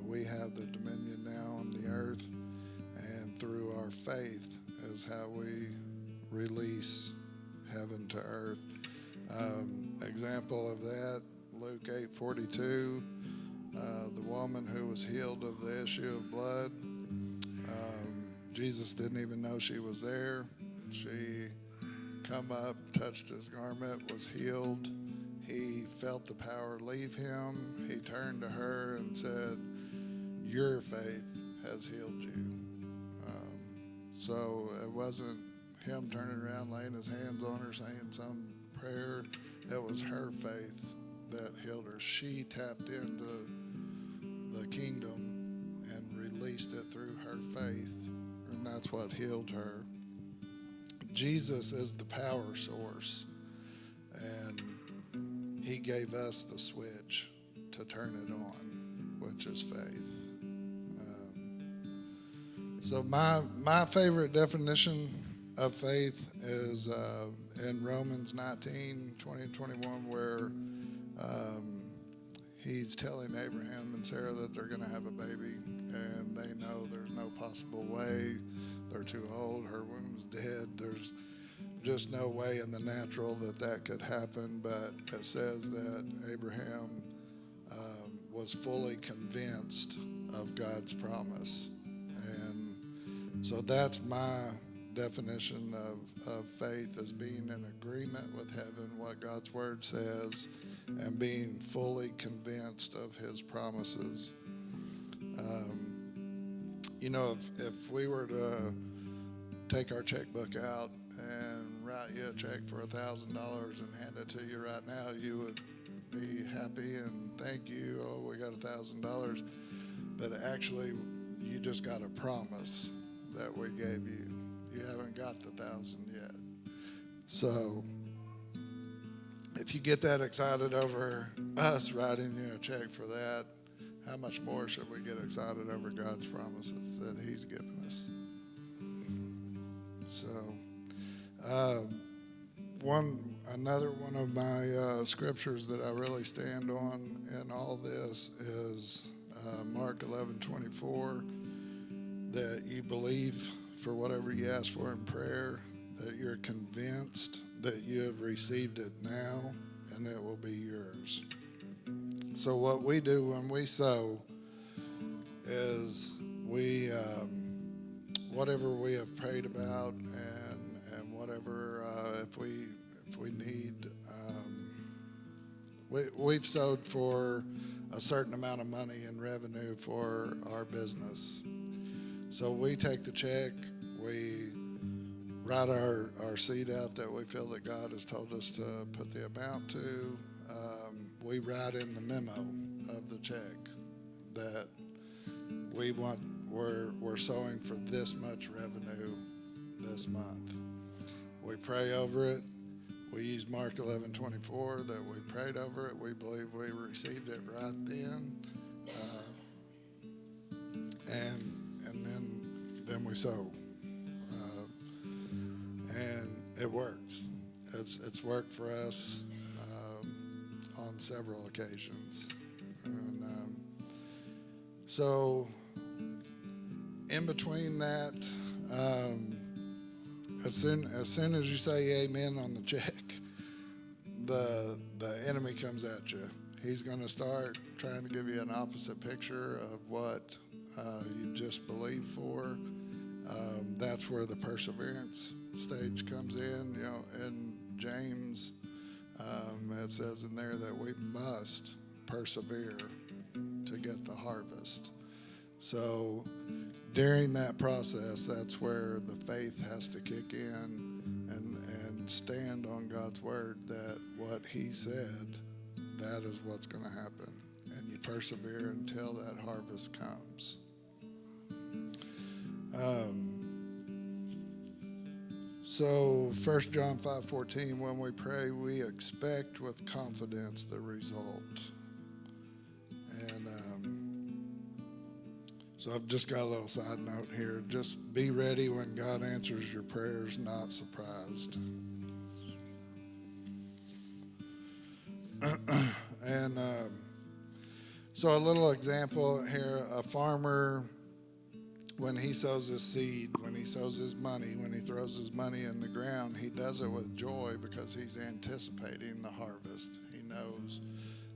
we have the dominion now on the earth, and through our faith is how we release heaven to earth. Example of that, Luke 8:42, the woman who was healed of the issue of blood. Jesus didn't even know she was there. She come up, touched his garment, was healed. He felt the power leave him. He turned to her and said, "Your faith has healed you." So it wasn't him turning around, laying his hands on her, saying some prayer. It was her faith that healed her. She tapped into the kingdom and released it through her faith, and that's what healed her. Jesus is the power source, and he gave us the switch to turn it on, which is faith. So my favorite definition of faith is in Romans 19:20 and 21, where he's telling Abraham and Sarah that they're going to have a baby, and they know there's no possible way. They're too old. Her womb's dead. There's just no way in the natural that could happen. But it says that Abraham was fully convinced of God's promise. And so that's my definition of faith, as being in agreement with heaven, what God's word says, and being fully convinced of his promises. If we were to take our checkbook out and write you a check for $1,000 and hand it to you right now, you would be happy and thank you. Oh, we got $1,000. But actually, you just got a promise that we gave you. You haven't got the 1,000 yet. So if you get that excited over us writing you a check for that, how much more should we get excited over God's promises that he's given us? So another one of my scriptures that I really stand on in all this is Mark 11:24, that you believe for whatever you ask for in prayer, that you're convinced that you have received it now, and it will be yours. So what we do when we sow is we, whatever we have prayed about, and whatever if we need, we've sowed for a certain amount of money in revenue for our business. So we take the check, we write our seed out that we feel that God has told us to put the amount to. We write in the memo of the check that we're sowing for this much revenue this month. We pray over it. We use Mark 11:24, that we prayed over it. We believe we received it right then. then we sow. And it works. It's worked for us on several occasions. And so in between that, as soon as you say amen on the check, the enemy comes at you. He's going to start trying to give you an opposite picture of what you just believed for. That's where the perseverance stage comes in. You know, in James, it says in there that we must persevere to get the harvest. So during that process, that's where the faith has to kick in and stand on God's word that what he said, that is what's going to happen. And you persevere until that harvest comes. So 1 John 5:14, when we pray, we expect with confidence the result. And so I've just got a little side note here. Just be ready when God answers your prayers, not surprised. And so a little example here, a farmer, when he sows his seed, when he sows his money, when he throws his money in the ground, he does it with joy because he's anticipating the harvest. He knows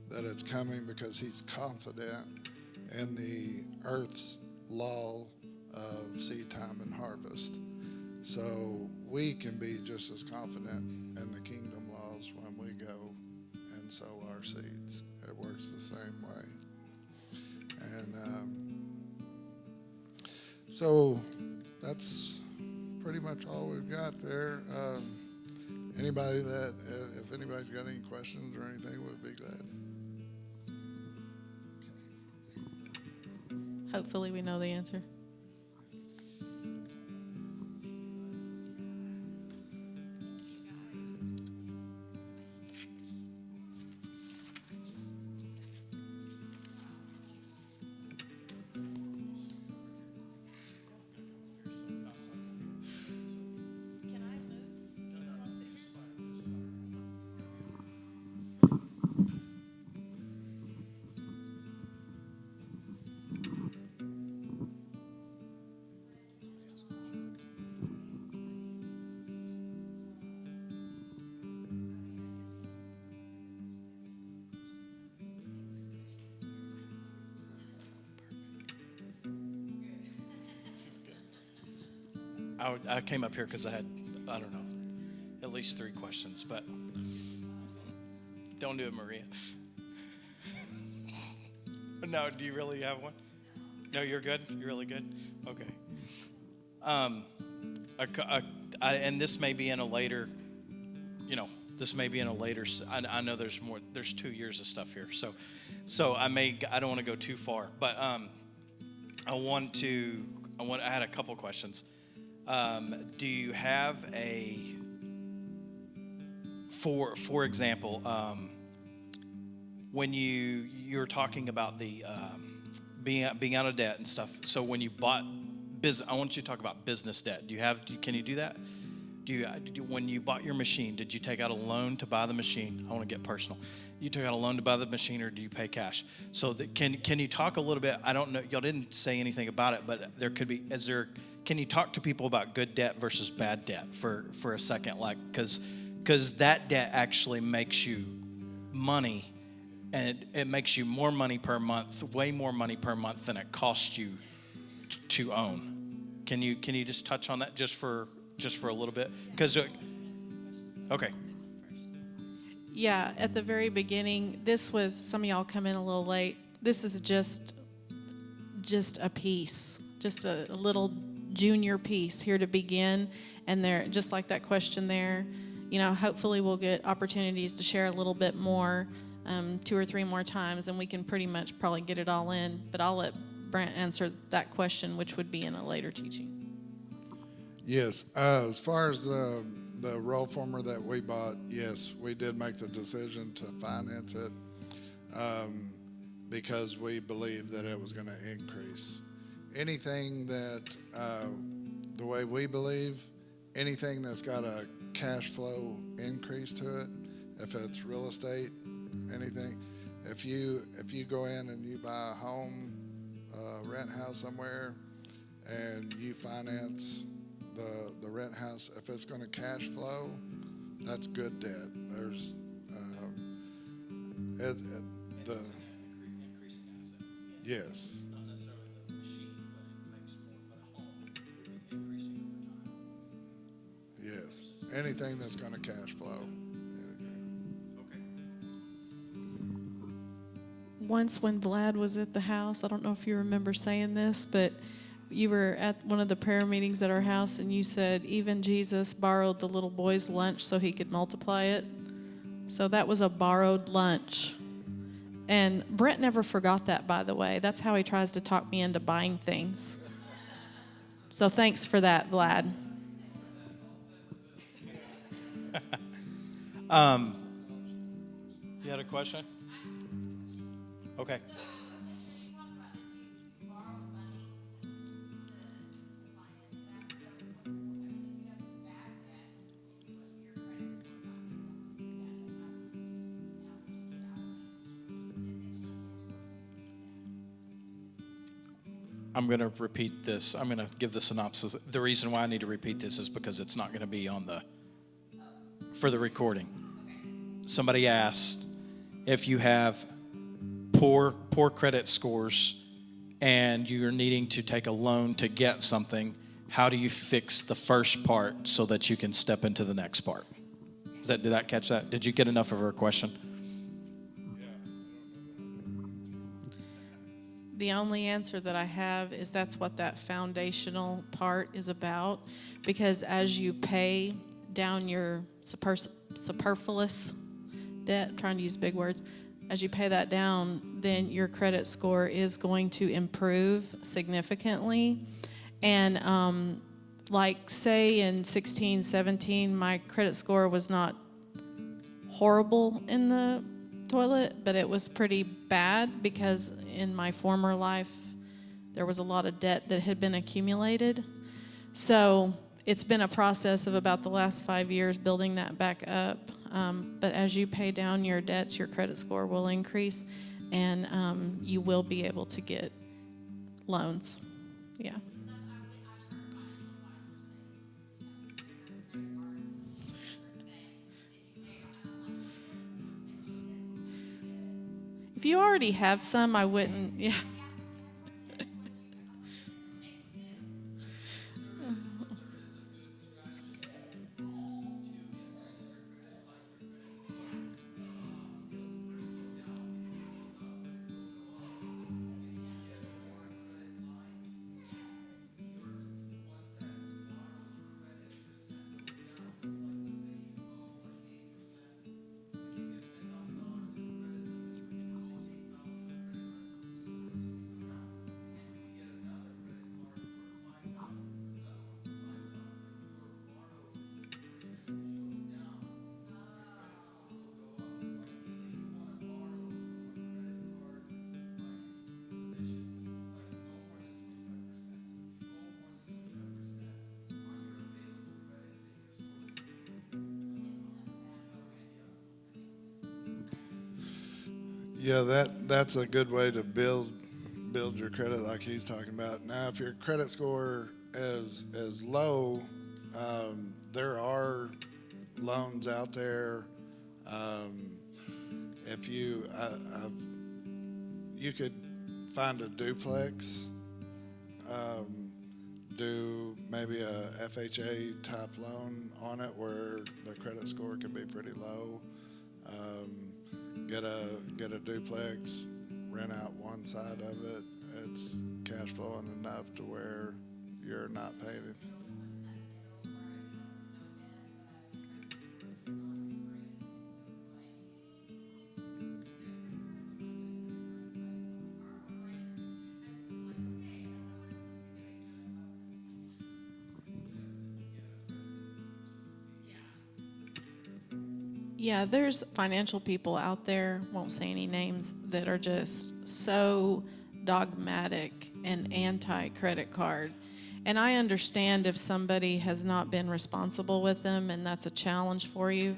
that it's coming because he's confident in the earth's law of seed time and harvest. So we can be just as confident in the kingdom laws when we go and sow our seeds. It works the same way. And so that's pretty much all we've got there. Anybody that, if anybody's got any questions or anything, we'd be glad. Hopefully we know the answer. I came up here because I had, I don't know, at least 3 questions, but don't do it, Maria. No, do you really have one? No, you're good? You're really good? Okay. And this may be in a later, I know there's 2 years of stuff here. So I don't want to go too far, but I had a couple questions. Do you have for example, when you're talking about the being out of debt and stuff. So when you bought business, I want you to talk about business debt. Can you do that? When you bought your machine, did you take out a loan to buy the machine? I want to get personal. You took out a loan to buy the machine, or do you pay cash? So can you talk a little bit? I don't know. Y'all didn't say anything about it, but there could be. Can you talk to people about good debt versus bad debt for a second? Like, because that debt actually makes you money, and it makes you more money per month, way more money per month than it costs you to own. Can you just touch on that just for a little bit? Because okay. Yeah, at the very beginning, some of y'all come in a little late. This is just a piece, just a little junior piece here to begin. And there, just like that question there, hopefully we'll get opportunities to share a little bit more, 2 or 3 more times, and we can pretty much probably get it all in. But I'll let Brent answer that question, which would be in a later teaching. Yes, as far as the roll former that we bought, yes, we did make the decision to finance it because we believed that it was going to increase. Anything that the way we believe, anything that's got a cash flow increase to it, if it's real estate, anything, if you go in and you buy a home, rent house somewhere, and you finance the rent house, if it's going to cash flow, that's good debt. There's the yes. Not necessarily the machine, but it makes more. But a home, increasing over time. Yes, anything that's going to cash flow. Anything. Okay. Once when Vlad was at the house, I don't know if you remember saying this, but you were at one of the prayer meetings at our house and you said even Jesus borrowed the little boy's lunch so he could multiply it. So that was a borrowed lunch. And Brent never forgot that, by the way. That's how he tries to talk me into buying things. So thanks for that, Vlad. You had a question? Okay. I'm going to repeat this. I'm going to give the synopsis. The reason why I need to repeat this is because it's not going to be on for the recording. Somebody asked if you have poor credit scores and you're needing to take a loan to get something, how do you fix the first part so that you can step into the next part? Did that catch that? Did you get enough of her question? The only answer that I have is that's what that foundational part is about. Because as you pay down your superfluous debt, trying to use big words, as you pay that down, then your credit score is going to improve significantly. And like say in 16, 17, my credit score was not horrible in the toilet, but it was pretty bad because in my former life there was a lot of debt that had been accumulated. So it's been a process of about the last 5 years building that back up. But as you pay down your debts, your credit score will increase, and you will be able to get loans. Yeah. If you already have some, I wouldn't. Yeah. Yeah, that's a good way to build your credit, like he's talking about. Now, if your credit score is low, there are loans out there. If you could find a duplex, do maybe a FHA type loan on it where the credit score can be pretty low. Get a duplex, rent out one side of it. It's cash flowing enough to where you're not paying it. Yeah, there's financial people out there, won't say any names, that are just so dogmatic and anti-credit card. And I understand if somebody has not been responsible with them and that's a challenge for you.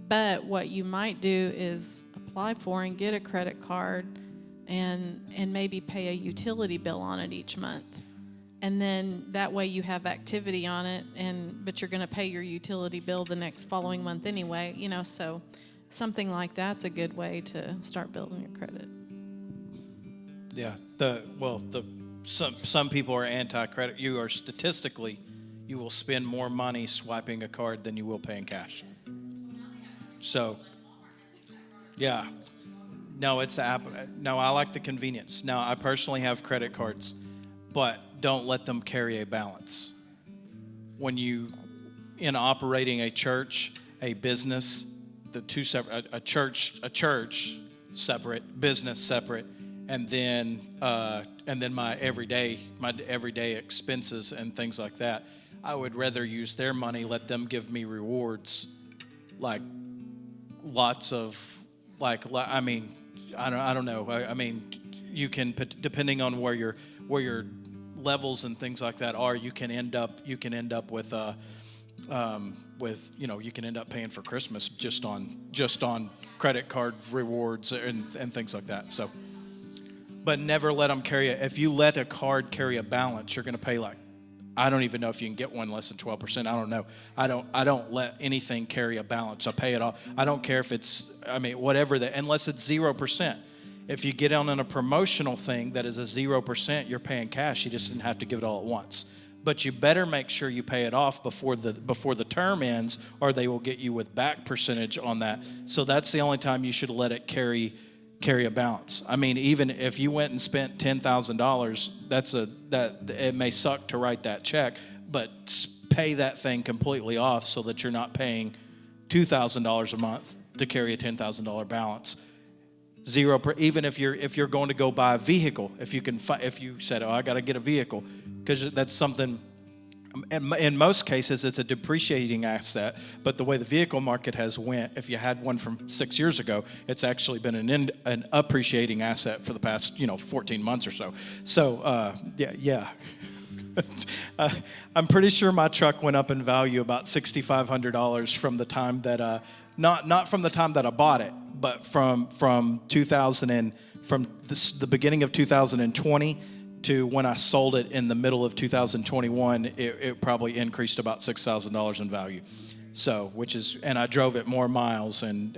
But what you might do is apply for and get a credit card and maybe pay a utility bill on it each month. And then that way you have activity on it, but you're going to pay your utility bill the next following month anyway, so something like that's a good way to start building your credit. Yeah. Some people are anti-credit. You are statistically, you will spend more money swiping a card than you will paying cash. So, yeah. No, I like the convenience. Now, I personally have credit cards, but don't let them carry a balance. When in operating a church, a business, the two separate, a church separate, business separate, and then my everyday expenses and things like that. I would rather use their money, let them give me rewards, like lots of, I don't know. I mean, you can, depending on where your levels and things like that are, you can end up with you can end up paying for Christmas just on credit card rewards and things like that. So, but never let them carry it. If you let a card carry a balance, you're going to pay I don't even know if you can get one less than 12%. I don't know. I don't let anything carry a balance. I pay it off. I don't care if it's, whatever unless it's 0%. If you get on a promotional thing that is a 0%, you're paying cash. You just didn't have to give it all at once. But you better make sure you pay it off before the term ends, or they will get you with back percentage on that. So that's the only time you should let it carry a balance. Even if you went and spent $10,000, it may suck to write that check, but pay that thing completely off so that you're not paying $2,000 a month to carry a $10,000 balance. Even if you're going to go buy a vehicle, if you said, I got to get a vehicle, because that's something. In most cases, it's a depreciating asset, but the way the vehicle market has went, if you had one from 6 years ago, it's actually been an appreciating asset for the past 14 months or so. So yeah. I'm pretty sure my truck went up in value about $6,500 from the time that not from the time that I bought it, but from the beginning of 2020 to when I sold it in the middle of 2021, it probably increased about $6,000 in value. So, and I drove it more miles, and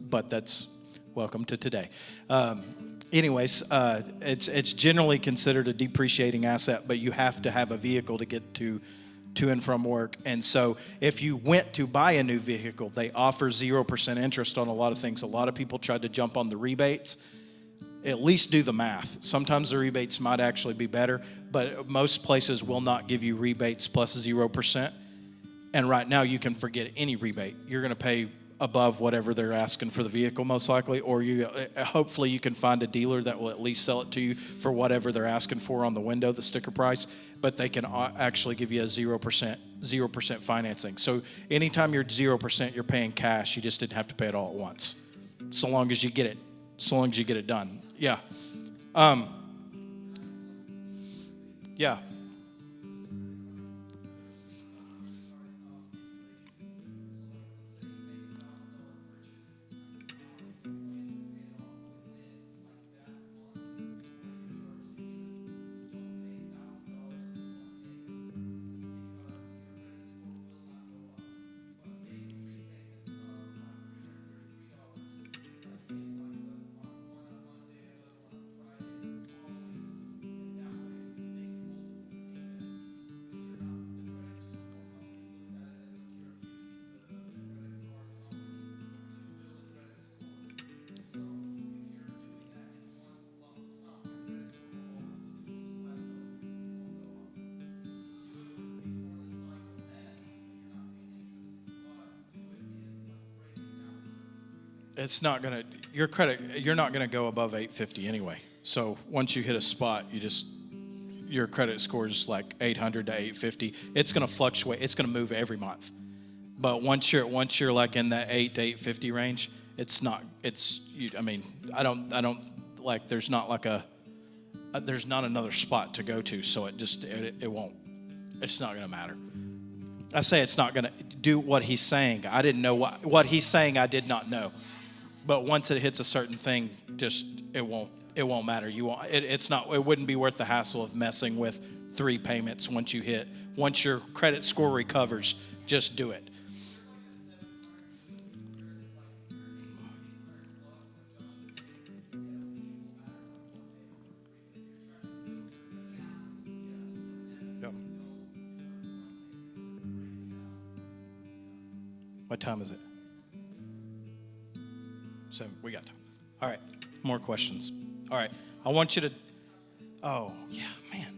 but that's welcome to today. Anyways, it's generally considered a depreciating asset, but you have to have a vehicle to get to and from work. And so if you went to buy a new vehicle, they offer 0% interest on a lot of things. A lot of people tried to jump on the rebates. At least do the math. Sometimes the rebates might actually be better, but most places will not give you rebates plus 0%. And right now you can forget any rebate. You're going to pay above whatever they're asking for the vehicle most likely, or hopefully you can find a dealer that will at least sell it to you for whatever they're asking for on the window, the sticker price, but they can actually give you a 0% financing. So anytime you're 0%, you're paying cash. You just didn't have to pay it all at once. So long as you get it done. Yeah. Yeah. It's not going to, you're not going to go above 850 anyway. So once you hit a spot, your credit score is like 800 to 850. It's going to fluctuate. It's going to move every month. But once you're like in that 8 to 850 range, I don't like, there's not like there's not another spot to go to, so it won't. It's not going to matter. I say it's not going to do what he's saying. I didn't know what he's saying. I did not know. But once it hits a certain thing, just it won't matter. You won't. It wouldn't be worth the hassle of messing with 3 payments once your credit score recovers. Just do it. Yep. What time is it? So we got time. All right, more questions. All right, I want you to, oh, yeah, man.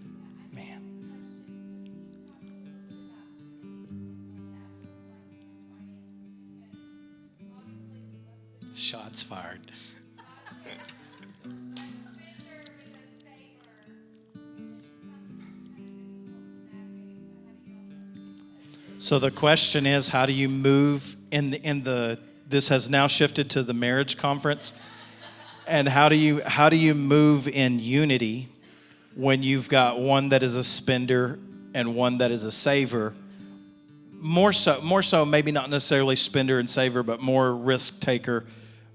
Shots fired. So the question is, how do you move this has now shifted to the marriage conference, and how do you move in unity when you've got one that is a spender and one that is a saver? More so, maybe not necessarily spender and saver, but more risk taker.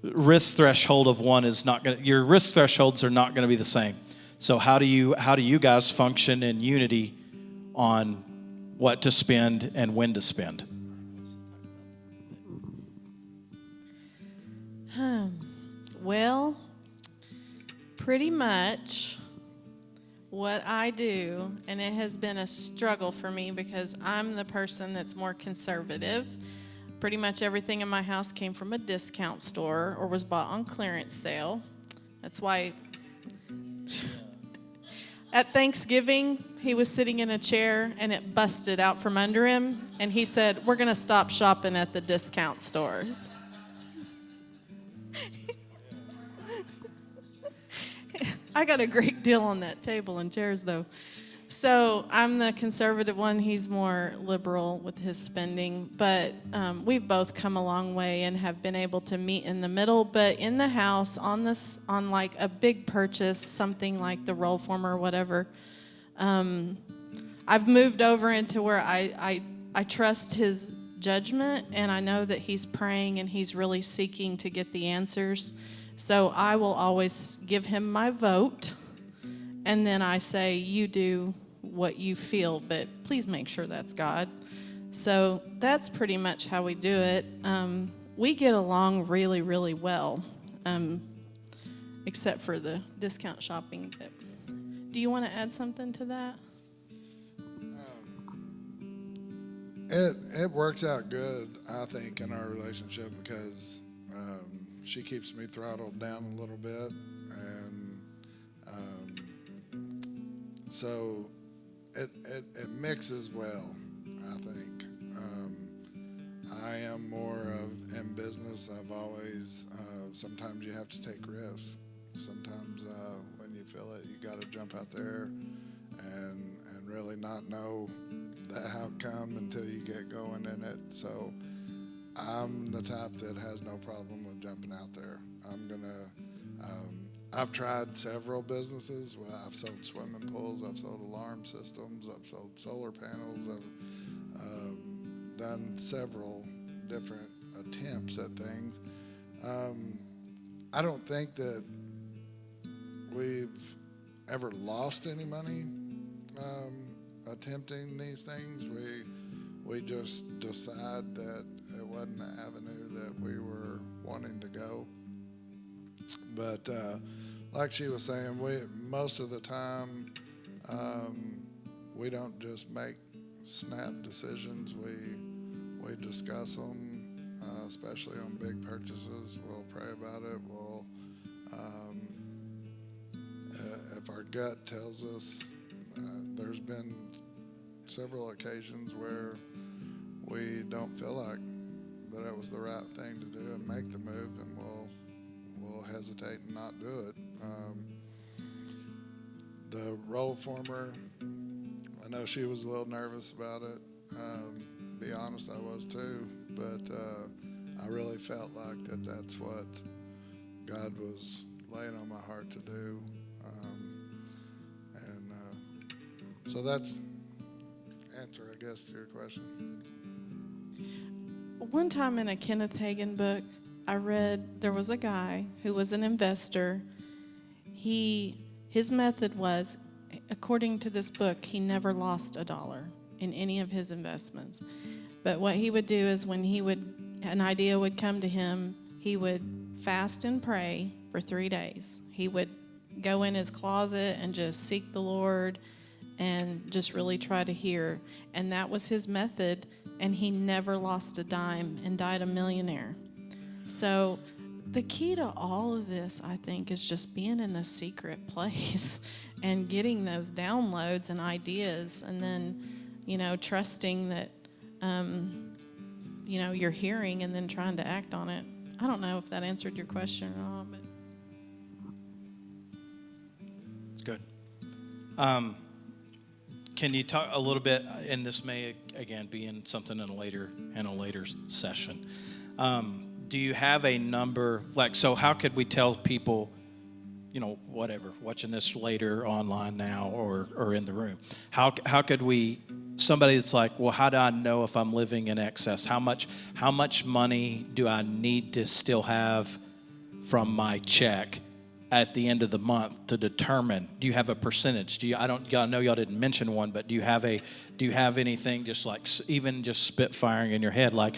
Risk threshold of one is not going. Your risk thresholds are not going to be the same. So how do you guys function in unity on what to spend and when to spend? Well, pretty much what I do, and it has been a struggle for me because I'm the person that's more conservative. Pretty much everything in my house came from a discount store or was bought on clearance sale. That's why at Thanksgiving, he was sitting in a chair and it busted out from under him. And he said, "We're going to stop shopping at the discount stores." I got a great deal on that table and chairs, though. So I'm the conservative one. He's more liberal with his spending. But we've both come a long way and have been able to meet in the middle. But in the house, on like a big purchase, something like the roll form or whatever, I've moved over into where I trust his judgment, and I know that he's praying and he's really seeking to get the answers. So I will always give him my vote, and then I say, "You do what you feel, but please make sure that's God." So that's pretty much how we do it. We get along really, really well, except for the discount shopping. Do you want to add something to that? It works out good, I think, in our relationship because she keeps me throttled down a little bit, and so it mixes well, I think. I am more of in business. I've always sometimes you have to take risks. Sometimes when you feel it, you got to jump out there and really not know the outcome until you get going in it. So I'm the type that has no problem with jumping out there. I've tried several businesses. Well, I've sold swimming pools, I've sold alarm systems, I've sold solar panels, I've done several different attempts at things. I don't think that we've ever lost any money attempting these things. We just decide that it wasn't the avenue that we were wanting to go. But like she was saying, most of the time we don't just make snap decisions. We discuss them, especially on big purchases. We'll pray about it. We'll if our gut tells us, there's been several occasions where we don't feel like that it was the right thing to do and make the move, and we'll hesitate and not do it. The roll former, I know she was a little nervous about it. Be honest, I was too, but I really felt like that's what God was laying on my heart to do. So that's answer, I guess, to your question. One time in a Kenneth Hagin book, I read there was a guy who was an investor. His method was, according to this book, he never lost a dollar in any of his investments. But what he would do is when an idea would come to him, he would fast and pray for 3 days. He would go in his closet and just seek the Lord and just really try to hear. And that was his method, and he never lost a dime and died a millionaire. So the key to all of this, I think, is just being in the secret place and getting those downloads and ideas, and then, trusting that, you're hearing and then trying to act on it. I don't know if that answered your question or not, but. Good. Can you talk a little bit, and this may again be in something in a later session. Do you have a number, so how could we tell people, whatever, watching this later online now or in the room, how could somebody that's like, well, how do I know if I'm living in excess? How much money do I need to still have from my check at the end of the month to determine? Do you have a percentage? I know y'all didn't mention one, but do you have anything just like even just spitfiring in your head? Like,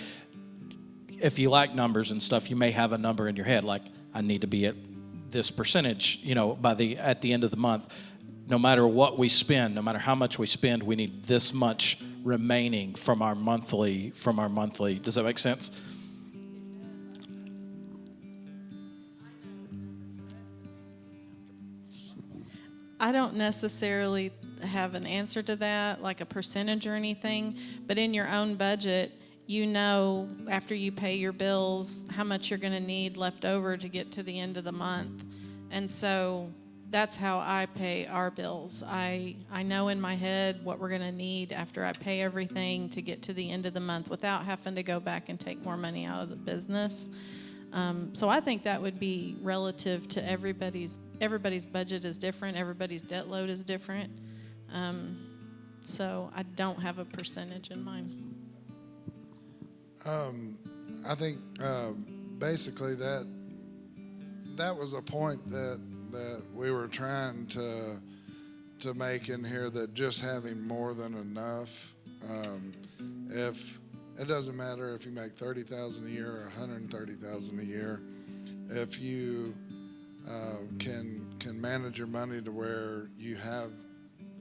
if you like numbers and stuff, you may have a number in your head, like I need to be at this percentage, at the end of the month. No matter what we spend, no matter how much we spend, we need this much remaining from our monthly. Does that make sense? I don't necessarily have an answer to that, like a percentage or anything, but in your own budget, after you pay your bills, how much you're going to need left over to get to the end of the month. And so that's how I pay our bills. I know in my head what we're going to need after I pay everything to get to the end of the month without having to go back and take more money out of the business. So I think that would be relative to everybody's budget is different. Everybody's debt load is different. So I don't have a percentage in mind. I think basically that was a point that we were trying to make in here, that just having more than enough, if it doesn't matter if you make $30,000 a year or $130,000 a year, if you can manage your money to where you have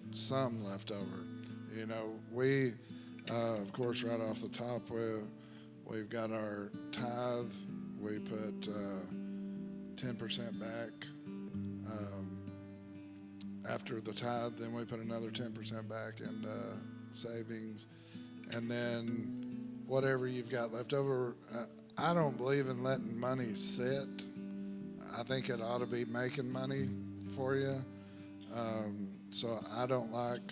some left over. We of course, right off the top, we've got our tithe. We put 10% back. After the tithe, then we put another 10% back into savings. And then whatever you've got left over, I don't believe in letting money sit. I think it ought to be making money for you. So I don't like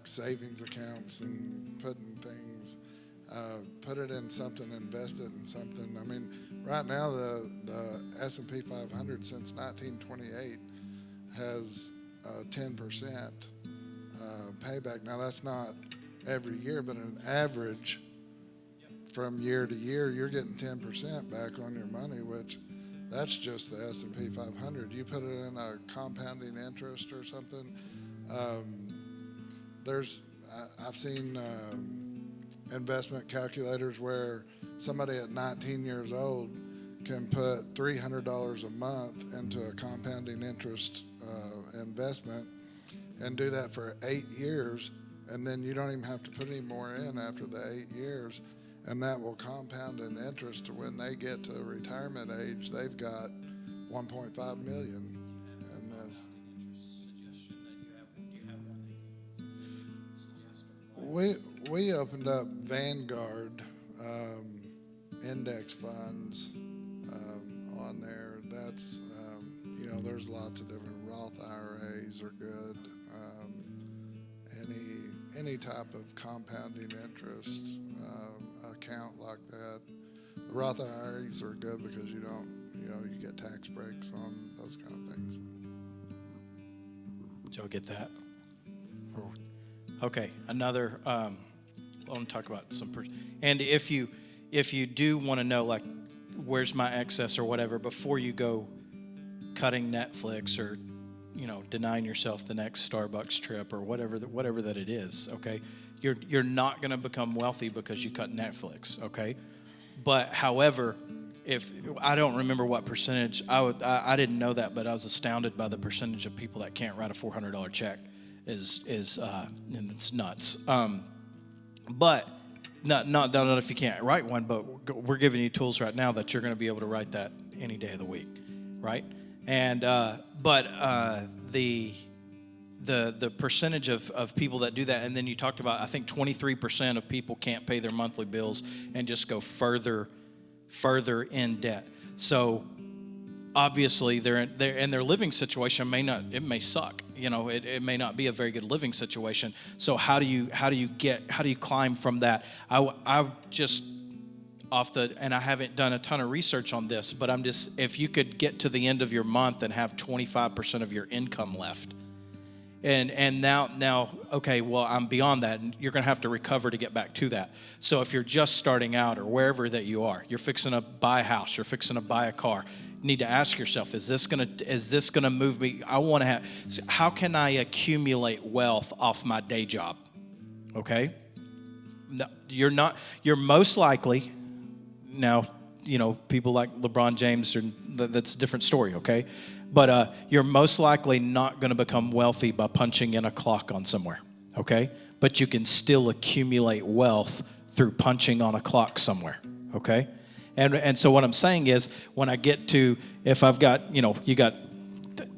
savings accounts and putting things. Put it in something, invest it in something. I mean, right now the S&P 500 since 1928 has 10% payback. Now that's not every year, but an average from year to year, you're getting 10% back on your money, which that's just the S&P 500. You put it in a compounding interest or something. I've seen investment calculators where somebody at 19 years old can put $300 a month into a compounding interest investment and do that for 8 years, and then you don't even have to put any more in after the 8 years, and that will compound in interest to when they get to retirement age, they've got $1.5 million in this. We opened up Vanguard index funds on there. That's there's lots of different Roth IRAs are good. Any type of compounding interest account like that. The Roth IRAs are good because you get tax breaks on those kind of things. Did y'all get that? Okay, another. I want to talk about some. And if you do want to know, like, where's my excess or whatever, before you go cutting Netflix or, denying yourself the next Starbucks trip or whatever that it is. Okay, you're not going to become wealthy because you cut Netflix. Okay, but however, if I don't remember what percentage, I didn't know that, but I was astounded by the percentage of people that can't write a $400 check. And it's nuts. But not if you can't write one, but we're giving you tools right now that you're going to be able to write that any day of the week, right? And the percentage of people that do that, and then you talked about, I think 23% of people can't pay their monthly bills and just go further in debt. So obviously their living situation may suck. It may not be a very good living situation. So how do you climb from that? I just and I haven't done a ton of research on this, but if you could get to the end of your month and have 25% of your income left. And now, okay, well, I'm beyond that, and you're going to have to recover to get back to that. So if you're just starting out or wherever that you are, you're fixing to buy a house, you're fixing to buy a car, you need to ask yourself, is this going to move me? How can I accumulate wealth off my day job? Okay? No, you're most likely, now, people like LeBron James, that's a different story, okay? But you're most likely not going to become wealthy by punching in a clock on somewhere, okay? But you can still accumulate wealth through punching on a clock somewhere, okay? And so what I'm saying is, when I get to, if I've got, you got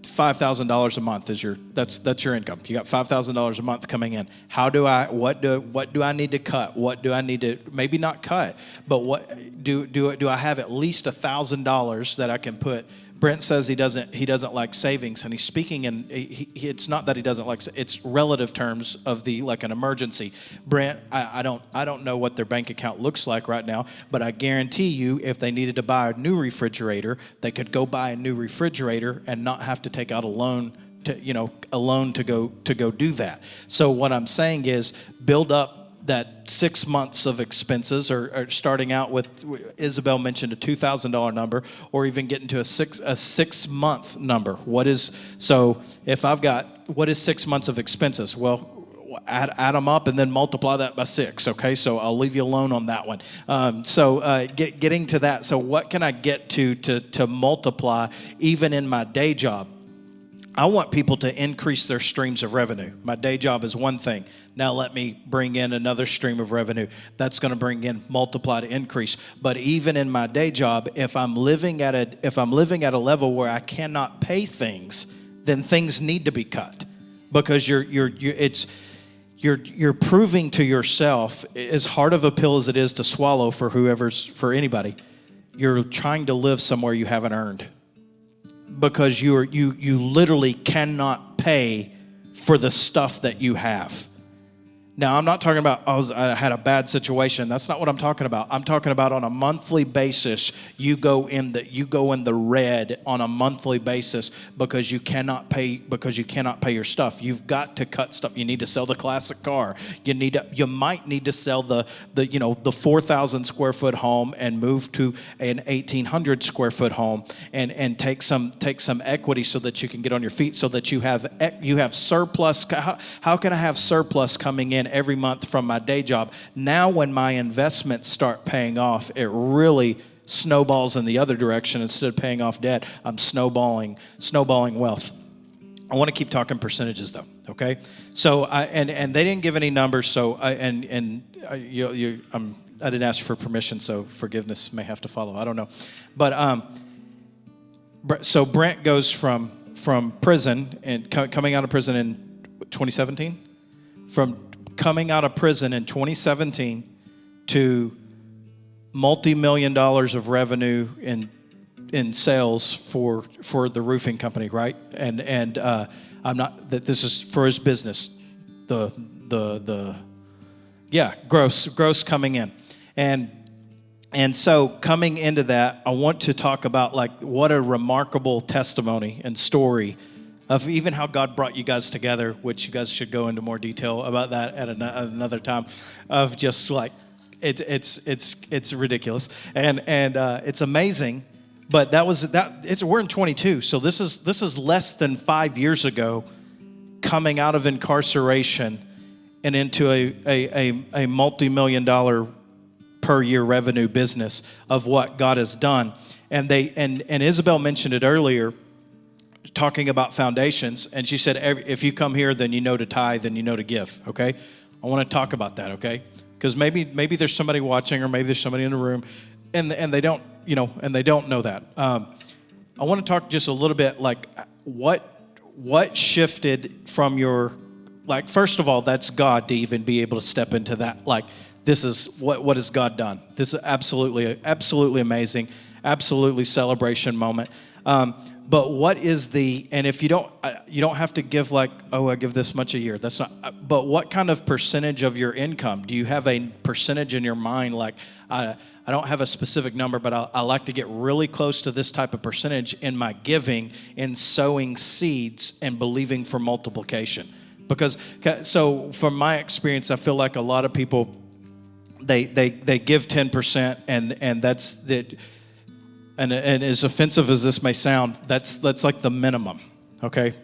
$5,000 a month that's your income. You got $5,000 a month coming in. What do I need to cut? What do I need to, maybe not cut, but what do I have at least $1,000 that I can put? Brent says he doesn't like savings, and he's speaking in it's not that he doesn't like, it's relative terms of like an emergency. Brent, I don't know what their bank account looks like right now, but I guarantee you, if they needed to buy a new refrigerator, they could go buy a new refrigerator and not have to take out a loan to go do that. So what I'm saying is, build up that 6 months of expenses, or starting out with, Isabel mentioned a $2,000 number, or even getting to a 6 month number. What is 6 months of expenses? Well, add them up and then multiply that by 6. Okay, so I'll leave you alone on that one. Getting to that. So what can I get to multiply even in my day job? I want people to increase their streams of revenue. My day job is one thing. Now let me bring in another stream of revenue. That's going to bring in, multiply to increase. But even in my day job, if I'm living at a level where I cannot pay things, then things need to be cut, because you're proving to yourself, as hard of a pill as it is to swallow for anybody, you're trying to live somewhere you haven't earned. Because you literally cannot pay for the stuff that you have. Now, I'm not talking about, I had a bad situation. That's not what I'm talking about. I'm talking about on a monthly basis, you go in the red on a monthly basis because you cannot pay your stuff. You've got to cut stuff. You need to sell the classic car. You might need to sell the 4,000 square foot home and move to an 1,800 square foot home and take some equity so that you can get on your feet, so that you have surplus. How can I have surplus coming in every month from my day job? Now when my investments start paying off, it really snowballs in the other direction. Instead of paying off debt, I'm snowballing wealth. I want to keep talking percentages though, okay? So and they didn't give any numbers, so I didn't ask for permission, so forgiveness may have to follow. I don't know. But so Brent goes from prison and coming out of prison in 2017, from coming out of prison in 2017 to multi-million dollars of revenue in sales for the roofing company, right? And I'm not that this is for his business. Gross coming in, and so coming into that, I want to talk about like what a remarkable testimony and story of even how God brought you guys together, which you guys should go into more detail about that at another time, of just like, it's ridiculous. And it's amazing. But we're in 22. So this is less than 5 years ago, coming out of incarceration and into a multi-million-dollar per year revenue business of what God has done. And Isabel mentioned it earlier, talking about foundations, and she said, if you come here, then you know to tithe and you know to give, okay? I want to talk about that, okay? Because maybe there's somebody watching, or maybe there's somebody in the room, and they don't, and they don't know that. I want to talk just a little bit, like, what shifted from your, like, first of all, that's God to even be able to step into that, like, this is what has God done? This is absolutely amazing, absolutely celebration moment. But what is and if you don't have to give like, oh, I give this much a year. That's not, but what kind of percentage of your income? Do you have a percentage in your mind? Like, I don't have a specific number, but I like to get really close to this type of percentage in my giving, in sowing seeds and believing for multiplication. Because, so from my experience, I feel like a lot of people, they give 10%, and that's that. And as offensive as this may sound, that's like the minimum, okay?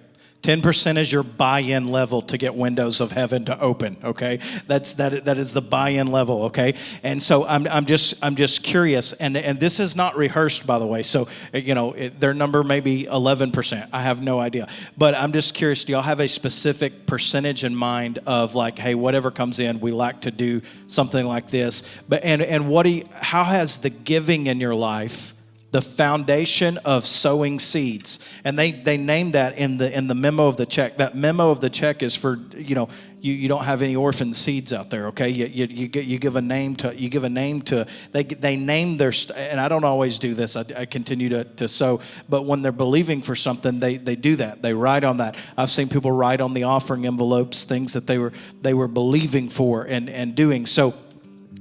10% is your buy-in level to get windows of heaven to open, okay? That is the buy-in level, okay? And so I'm just curious, and this is not rehearsed, by the way. So their number may be 11%. I have no idea, but I'm just curious. Do y'all have a specific percentage in mind of like, hey, whatever comes in, we like to do something like this? But how has the giving in your life, the foundation of sowing seeds, and they named that in the memo of the check. That memo of the check is for you don't have any orphan seeds out there, okay? You give a name to they name their, and I don't always do this. I continue to sow, but when they're believing for something, they do that. They write on that. I've seen people write on the offering envelopes things that they were believing for and doing so.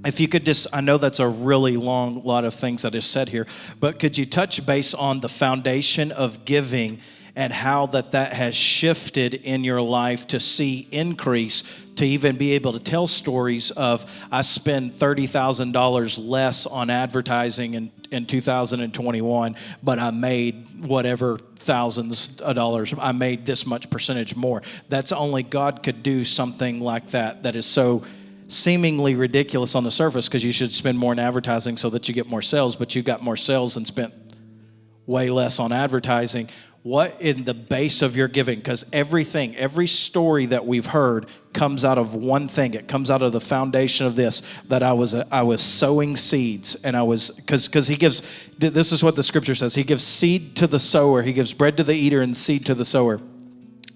If you could just, I know that's a really long lot of things I just said here, but could you touch base on the foundation of giving and how that has shifted in your life to see increase, to even be able to tell stories of, I spend $30,000 less on advertising in 2021, but I made whatever thousands of dollars. I made this much percentage more. That's only God could do something like that is so seemingly ridiculous on the surface, because you should spend more in advertising so that you get more sales, but you got more sales and spent way less on advertising. What in the base of your giving? Because every story that we've heard comes out of one thing. It comes out of the foundation of this, that I was sowing seeds, and I was, because he gives, this is what the scripture says, he gives seed to the sower, he gives bread to the eater and seed to the sower.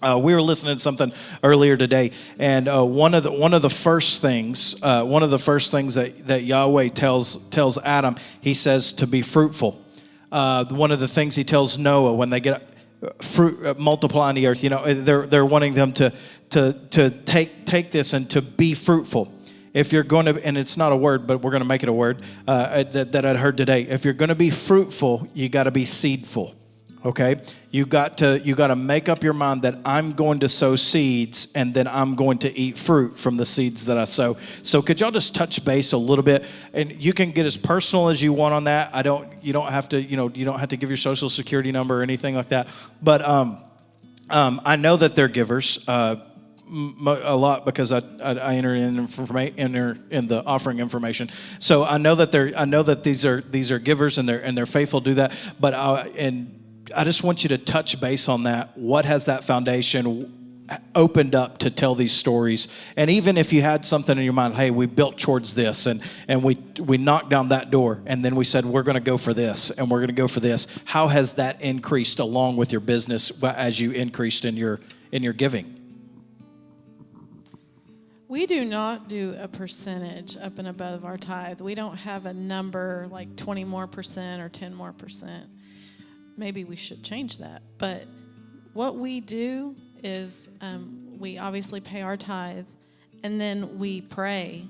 We were listening to something earlier today, and one of the first things that Yahweh tells Adam, he says to be fruitful. One of the things he tells Noah when they get fruit, multiply on the earth, they're wanting them to take this and to be fruitful. If you're going to, and it's not a word, but we're going to make it a word that I'd heard today. If you're going to be fruitful, you got to be seedful. Okay, you got to make up your mind that I'm going to sow seeds, and then I'm going to eat fruit from the seeds that I sow. So could y'all just touch base a little bit, and you can get as personal as you want on that. You don't have to give your social security number or anything like that. But I know that they're givers. A lot, because I enter in the offering information. So I know that these are givers, and they're faithful to do that. But I just want you to touch base on that. What has that foundation opened up to tell these stories? And even if you had something in your mind, hey, we built towards this, and we knocked down that door, and then we said, we're going to go for this, and we're going to go for this. How has that increased along with your business as you increased in your giving? We do not do a percentage up and above our tithe. We don't have a number like 20 more percent or 10 more percent. Maybe we should change that. But what we do is we obviously pay our tithe, and then we pray,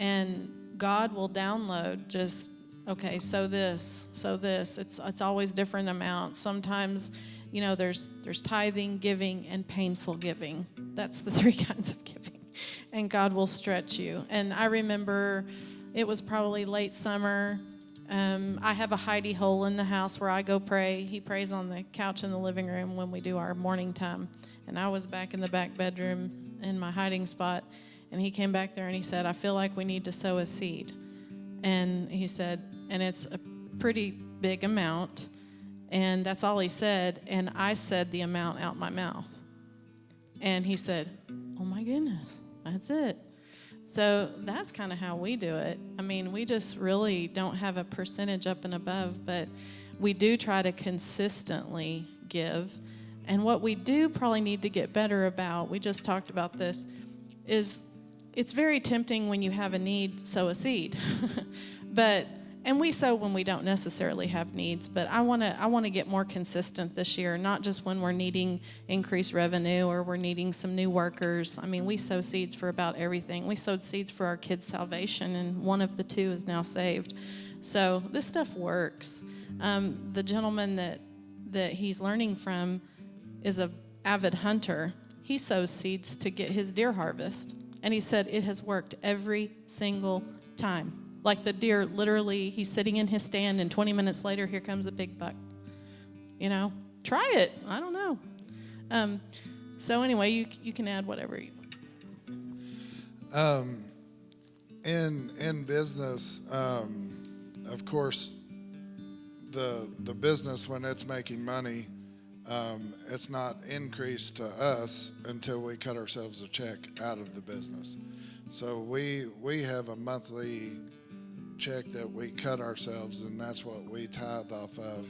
and God will download just, okay, so this. It's always different amounts. Sometimes, there's tithing, giving, and painful giving. That's the 3 kinds of giving. And God will stretch you. And I remember it was probably late summer. I have a hidey hole in the house where I go pray. He prays on the couch in the living room when we do our morning time. And I was back in the back bedroom in my hiding spot. And he came back there and he said, I feel like we need to sow a seed. And he said, and it's a pretty big amount. And that's all he said. And I said the amount out my mouth. And he said, oh my goodness, that's it. So that's kind of how we do it. I mean, we just really don't have a percentage up and above, but we do try to consistently give. And what we do probably need to get better about, we just talked about this, is it's very tempting when you have a need, sow a seed. And we sow when we don't necessarily have needs, but I want to get more consistent this year, not just when we're needing increased revenue or we're needing some new workers. I mean, we sow seeds for about everything. We sowed seeds for our kids' salvation, and one of the 2 is now saved. So this stuff works. The gentleman that he's learning from is an avid hunter. He sows seeds to get his deer harvest, and he said it has worked every single time. Like the deer, literally, he's sitting in his stand, and 20 minutes later, here comes a big buck. Try it. I don't know. So anyway, you can add whatever you want. In business, of course, the business, when it's making money, it's not increased to us until we cut ourselves a check out of the business. So we have a monthly check that we cut ourselves, and that's what we tithe off of.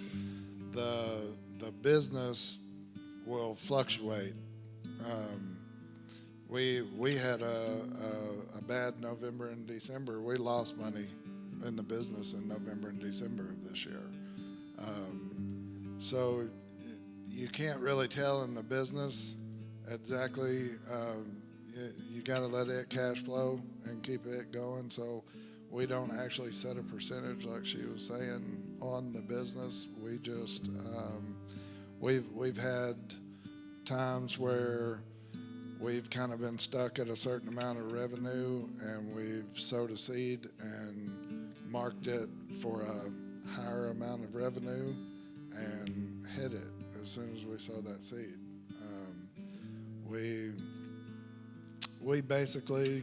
The business will fluctuate. We had a bad November and December. We lost money in the business in November and December of this year. So you can't really tell in the business exactly. You got to let it cash flow and keep it going. So we don't actually set a percentage like she was saying on the business. We just we've had times where we've kind of been stuck at a certain amount of revenue, and we've sowed a seed and marked it for a higher amount of revenue and hit it as soon as we sow that seed. We basically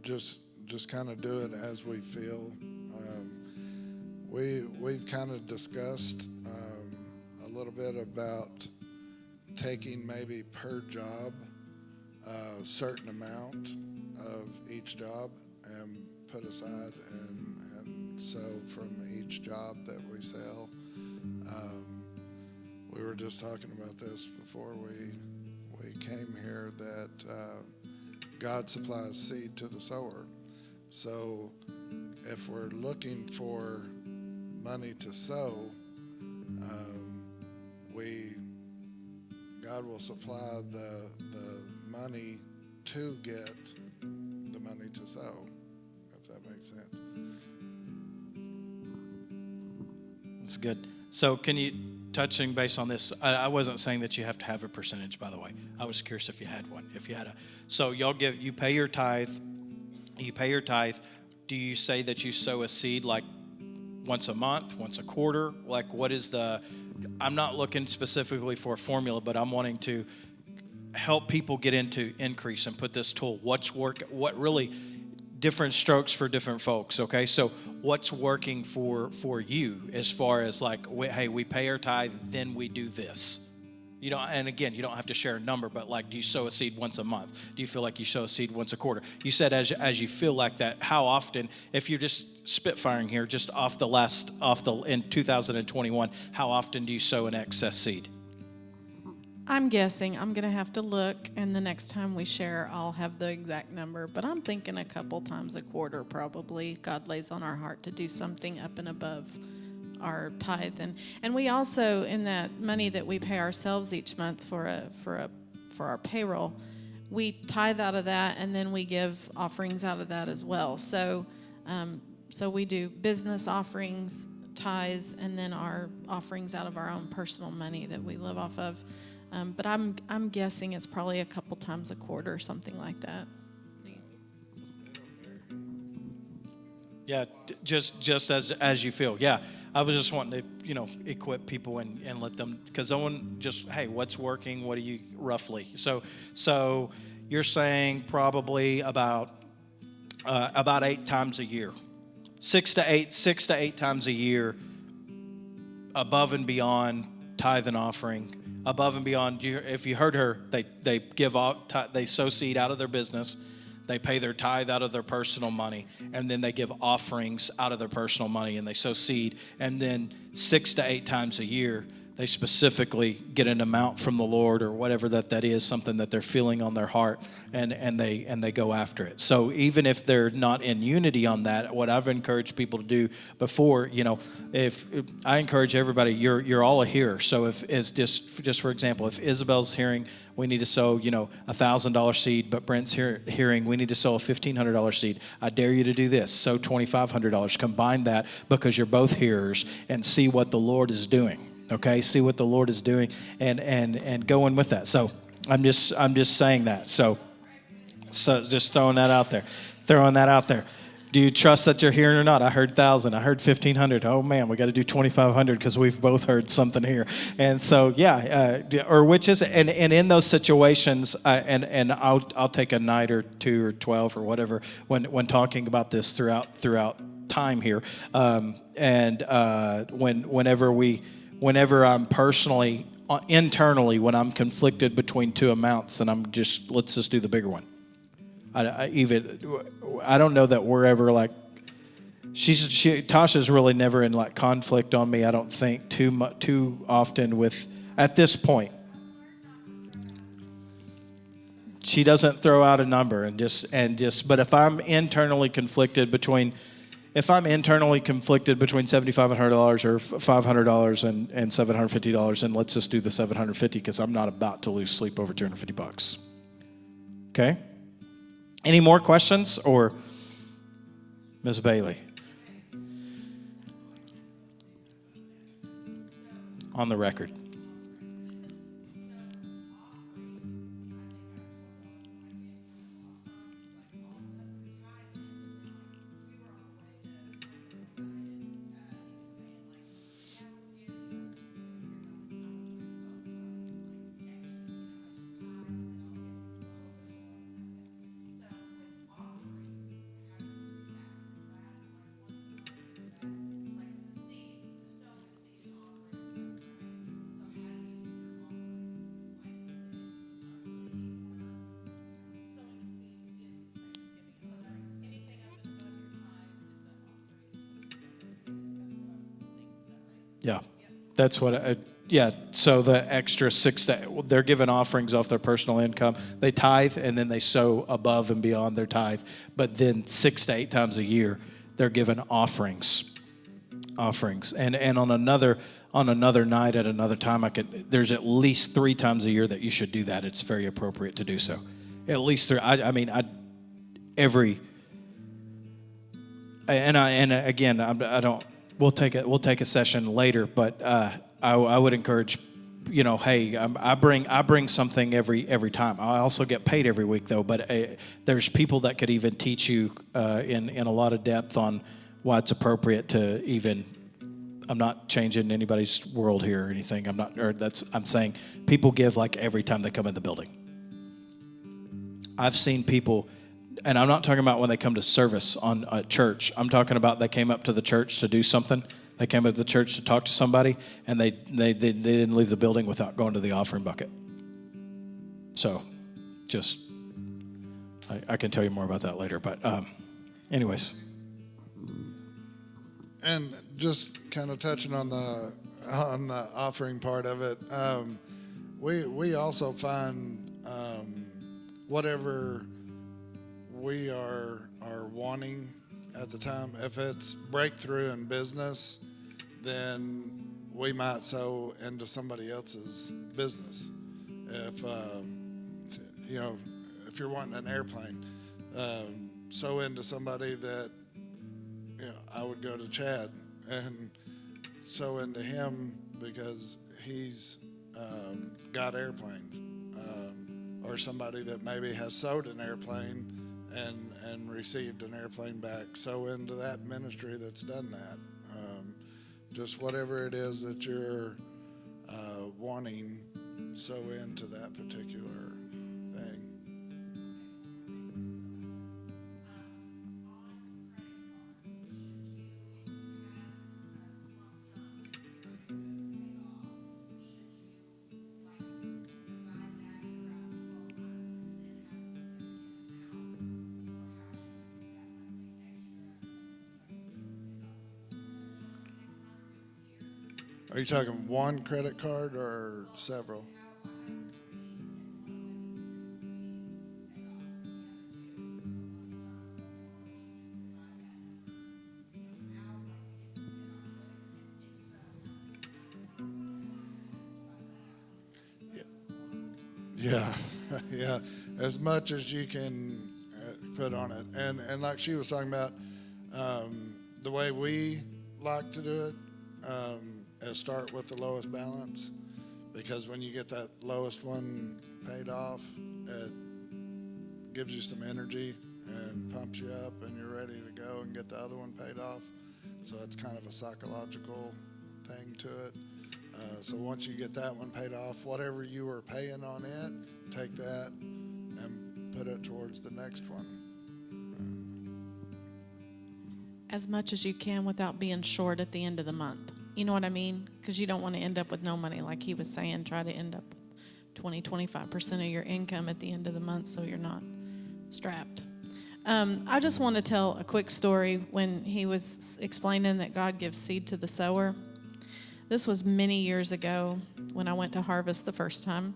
just kind of do it as we feel. We've kind of discussed a little bit about taking maybe per job a certain amount of each job and put aside and sow from each job that we sell. We were just talking about this before we came here, that God supplies seed to the sower. So if we're looking for money to sow, God will supply the money to get the money to sow, if that makes sense. That's good. So can you, touching base on this, I wasn't saying that you have to have a percentage, by the way. I was curious if you had one. So you pay your tithe. Do you say that you sow a seed like once a month, once a quarter? Like, what is I'm not looking specifically for a formula, but I'm wanting to help people get into increase and put this tool. What really different strokes for different folks, okay? So what's working for you as far as like, hey, we pay our tithe, then we do this. And again, you don't have to share a number, but like, do you sow a seed once a month? Do you feel like you sow a seed once a quarter? You said as you feel like that, how often, if you're just spitfiring here, just in 2021, how often do you sow an excess seed? I'm guessing. I'm going to have to look, and the next time we share, I'll have the exact number. But I'm thinking a couple times a quarter probably. God lays on our heart to do something up and above our tithe. And we also, in that money that we pay ourselves each month for our payroll, we tithe out of that, and then we give offerings out of that as well. So we do business offerings, tithes and then our offerings out of our own personal money that we live off of. But I'm guessing it's probably a couple times a quarter or something like that. Yeah, just as you feel. Yeah, I was just wanting to, equip people and let them, because someone just, hey, what's working? What do you roughly? So you're saying probably about 8 times a year, 6 to 8 times a year, above and beyond tithe and offering, above and beyond. If you heard her, they give off, they sow seed out of their business. They pay their tithe out of their personal money, and then they give offerings out of their personal money, and they sow seed. And then 6 to 8 times a year, they specifically get an amount from the Lord or whatever that is, something that they're feeling on their heart, and they go after it. So even if they're not in unity on that, what I've encouraged people to do before, if I encourage everybody, you're all a hearer. So if it's just for example, if Isabel's hearing, we need to sow, $1,000 seed, but Brent's hearing, we need to sow a $1,500 seed. I dare you to do this. Sow $2,500. Combine that, because you're both hearers, and see what the Lord is doing. Okay, see what the Lord is doing, and going with that. So I'm just saying that. So just throwing that out there. Do you trust that you're hearing or not? I heard 1,000. I heard 1,500. Oh man, we got to do 2,500 because we've both heard something here. And so or which is and in those situations, and I'll take a night or 2 or 12 or whatever when talking about this throughout time here, whenever I'm personally, internally, when I'm conflicted between two amounts, then let's just do the bigger one. I don't know that we're ever like, Tasha's really never in like conflict on me, I don't think, too often with, at this point. She doesn't throw out a number but if I'm internally conflicted between $7,500 or $500 and $750, and let's just do the $750, because I'm not about to lose sleep over $250. Okay? Any more questions? Or Ms. Bailey? On the record. Yeah, that's what so the extra they're giving offerings off their personal income. They tithe, and then they sow above and beyond their tithe. But then 6 to 8 times a year, they're given offerings. And on another night at another time, there's at least 3 times a year that you should do that. It's very appropriate to do so. At least 3. We'll take a session later, but I would encourage, hey, I bring something every time. I also get paid every week though, but there's people that could even teach you in a lot of depth on why it's appropriate to even. I'm not changing anybody's world here or anything. I'm saying people give like every time they come in the building. I've seen people. And I'm not talking about when they come to service on church. I'm talking about they came up to the church to do something. They came up to the church to talk to somebody, and they didn't leave the building without going to the offering bucket. So, I can tell you more about that later. But anyways. And just kind of touching on the offering part of it, we also find whatever we are wanting at the time. If it's breakthrough in business, then we might sow into somebody else's business. If if you're wanting an airplane, sow into somebody that I would go to Chad and sow into him because he's got airplanes, or somebody that maybe has sowed an airplane and received an airplane back. Sow into that ministry that's done that. Just whatever it is that you're wanting, sow into that particular thing. Are you talking one credit card or several? Yeah, yeah, as much as you can put on it. And like she was talking about, the way we like to do it, is start with the lowest balance, because when you get that lowest one paid off, it gives you some energy and pumps you up, and you're ready to go and get the other one paid off. So it's kind of a psychological thing to it. So once you get that one paid off, whatever you were paying on it, take that and put it towards the next one. As much as you can without being short at the end of the month. You know what I mean? Because you don't want to end up with no money. Like he was saying, try to end up with 25% of your income at the end of the month so you're not strapped. I just want to tell a quick story when he was explaining that God gives seed to the sower. This was many years ago when I went to Harvest the first time.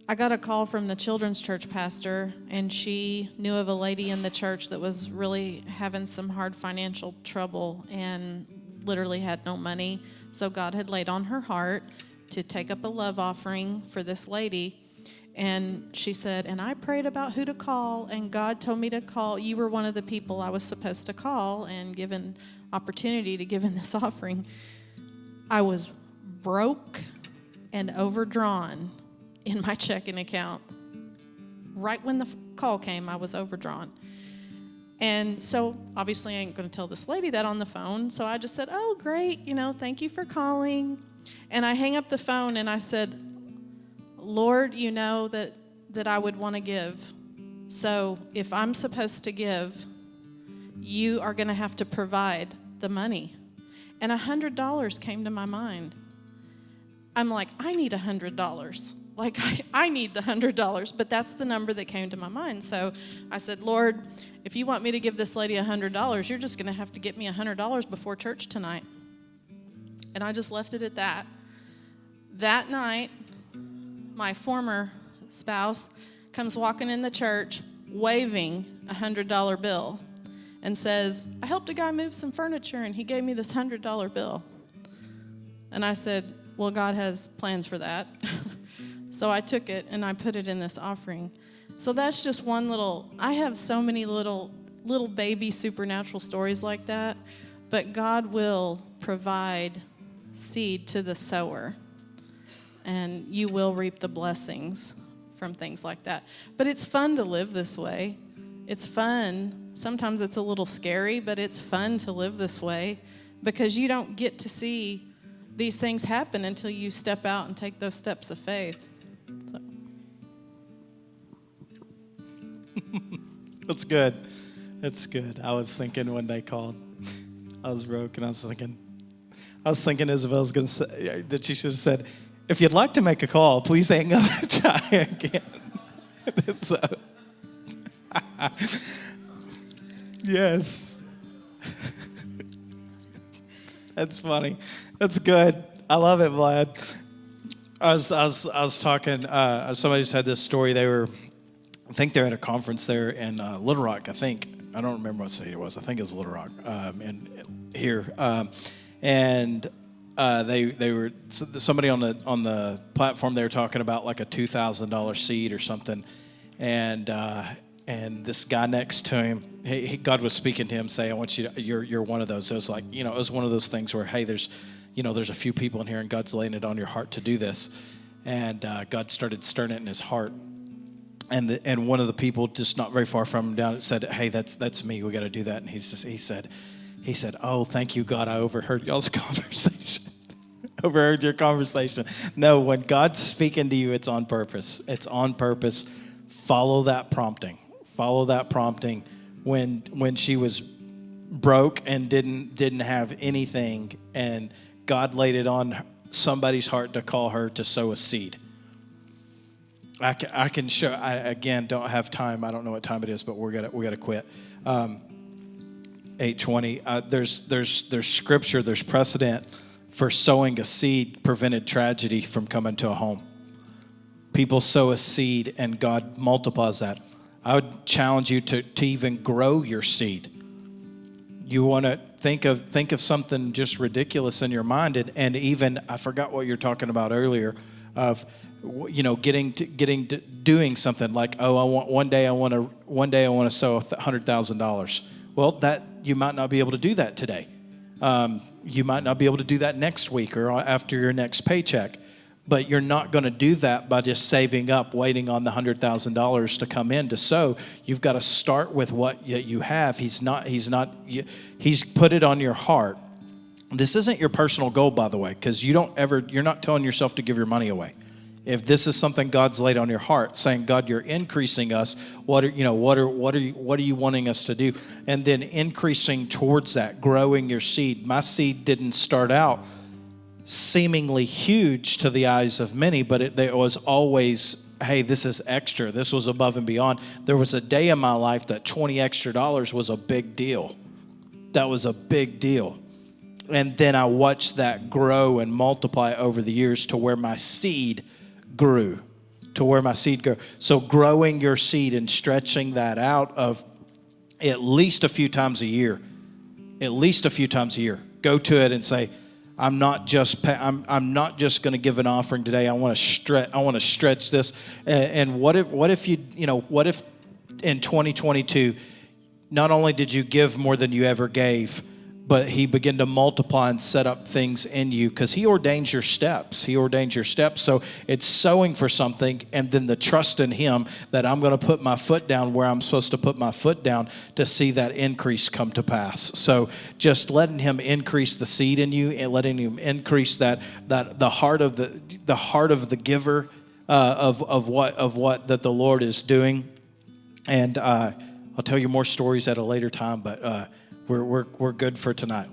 I got a call from the children's church pastor, and she knew of a lady in the church that was really having some hard financial trouble and literally had no money. So God had laid on her heart to take up a love offering for this lady. And she said, and I prayed about who to call, and God told me to call. You were one of the people I was supposed to call and given opportunity to give in this offering. I was broke and overdrawn in my checking account. Right when the call came, I was overdrawn. And so obviously I ain't going to tell this lady that on the phone. So I just said, oh, great, thank you for calling. And I hang up the phone and I said, Lord, you know that I would want to give. So if I'm supposed to give, you are going to have to provide the money. And $100 came to my mind. I'm like, I need $100. Like, I need the $100, but that's the number that came to my mind. So I said, Lord, if you want me to give this lady $100, you're just going to have to get me $100 before church tonight. And I just left it at that. That night, my former spouse comes walking in the church waving a $100 bill and says, I helped a guy move some furniture, and he gave me this $100 bill. And I said, well, God has plans for that. So I took it and I put it in this offering. So that's just one I have so many little baby supernatural stories like that, but God will provide seed to the sower, and you will reap the blessings from things like that. But it's fun to live this way. It's fun. Sometimes it's a little scary, but it's fun to live this way because you don't get to see these things happen until you step out and take those steps of faith. So. That's good. That's good. I was thinking when they called, I was broke, and I was thinking Isabel's going to say that she should have said, if you'd like to make a call, please hang up and try again. So, yes. That's funny. That's good. I love it, Vlad. I was talking. Somebody just had this story. I think they're at a conference there in Little Rock. I don't remember what city it was. I think it was Little Rock, here. They were somebody on the platform. They were talking about like a $2,000 seed or something, and this guy next to him, God was speaking to him, saying, "I want you to. You're one of those." So it was like, it was one of those things where, hey, there's there's a few people in here and God's laying it on your heart to do this. And God started stirring it in his heart. And one of the people just not very far from him down said, hey, that's me. We got to do that. And he said, oh, thank you, God. I overheard y'all's conversation. Overheard your conversation. No, when God's speaking to you, it's on purpose. It's on purpose. Follow that prompting. Follow that prompting. When she was broke and didn't have anything, and God laid it on somebody's heart to call her to sow a seed. I can show. I again don't have time. I don't know what time it is, but we gotta quit. 8:20. There's scripture. There's precedent for sowing a seed prevented tragedy from coming to a home. People sow a seed and God multiplies that. I would challenge you to even grow your seed. You want to think of something just ridiculous in your mind, and even I forgot what you're talking about earlier of getting to doing something like, one day I want to sow $100,000. Well, that you might not be able to do that today. You might not be able to do that next week or after your next paycheck. But you're not going to do that by just saving up, waiting on the $100,000 to come in to sow. You've got to start with what you have. He's put it on your heart. This isn't your personal goal, by the way, because you're not telling yourself to give your money away. If this is something God's laid on your heart, saying, God, you're increasing us. What are you wanting us to do? And then increasing towards that, growing your seed. My seed didn't start out seemingly huge to the eyes of many, but it was always, hey, this is extra. This was above and beyond. There was a day in my life that $20 extra was a big deal. That was a big deal. And then I watched that grow and multiply over the years to where my seed grew. So growing your seed and stretching that out of at least a few times a year. Go to it and say, I'm not just going to give an offering today. I want to stretch this. And what if in 2022, not only did you give more than you ever gave, but he began to multiply and set up things in you because he ordains your steps. So it's sowing for something, and then the trust in him that I'm going to put my foot down where I'm supposed to put my foot down to see that increase come to pass. So just letting him increase the seed in you and letting him increase that the heart of the giver of what that the Lord is doing. And I'll tell you more stories at a later time, but we're good for tonight.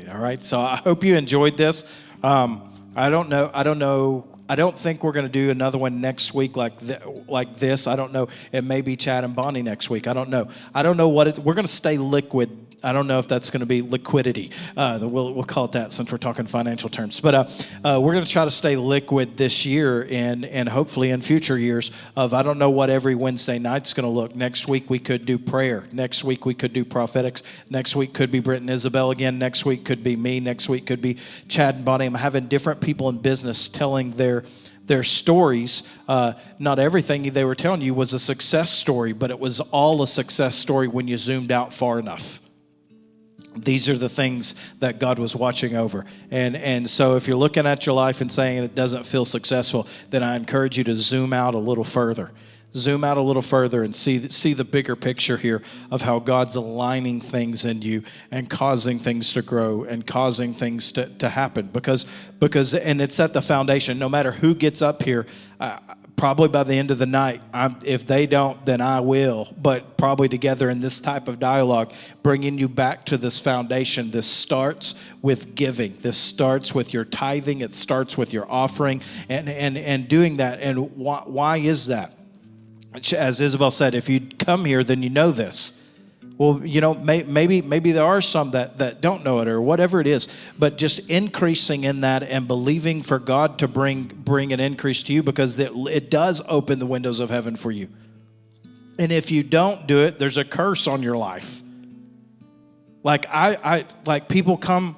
All right. So I hope you enjoyed this. I don't know. I don't think we're going to do another one next week like this. I don't know. It may be Chad and Bonnie next week. I don't know. We're going to stay liquid. I don't know if that's going to be liquidity. We'll call it that since we're talking financial terms. But we're going to try to stay liquid this year and hopefully in future years of I don't know what every Wednesday night's going to look. Next week we could do prayer. Next week we could do prophetics. Next week could be Britt and Isabel again. Next week could be me. Next week could be Chad and Bonnie. I'm having different people in business telling their stories. Not everything they were telling you was a success story, but it was all a success story when you zoomed out far enough. These are the things that God was watching over. And so if you're looking at your life and saying it doesn't feel successful, then I encourage you to zoom out a little further. And see the bigger picture here of how God's aligning things in you and causing things to grow and causing things to happen. Because and it's at the foundation. No matter who gets up here, probably by the end of the night, if they don't, then I will. But probably together in this type of dialogue, bringing you back to this foundation. This starts with giving. This starts with your tithing. It starts with your offering and doing that. And why is that? As Isabel said, if you come here, then you know this. Well, maybe there are some that don't know it or whatever it is, but just increasing in that and believing for God to bring an increase to you because it does open the windows of heaven for you. And if you don't do it, there's a curse on your life. Like like people come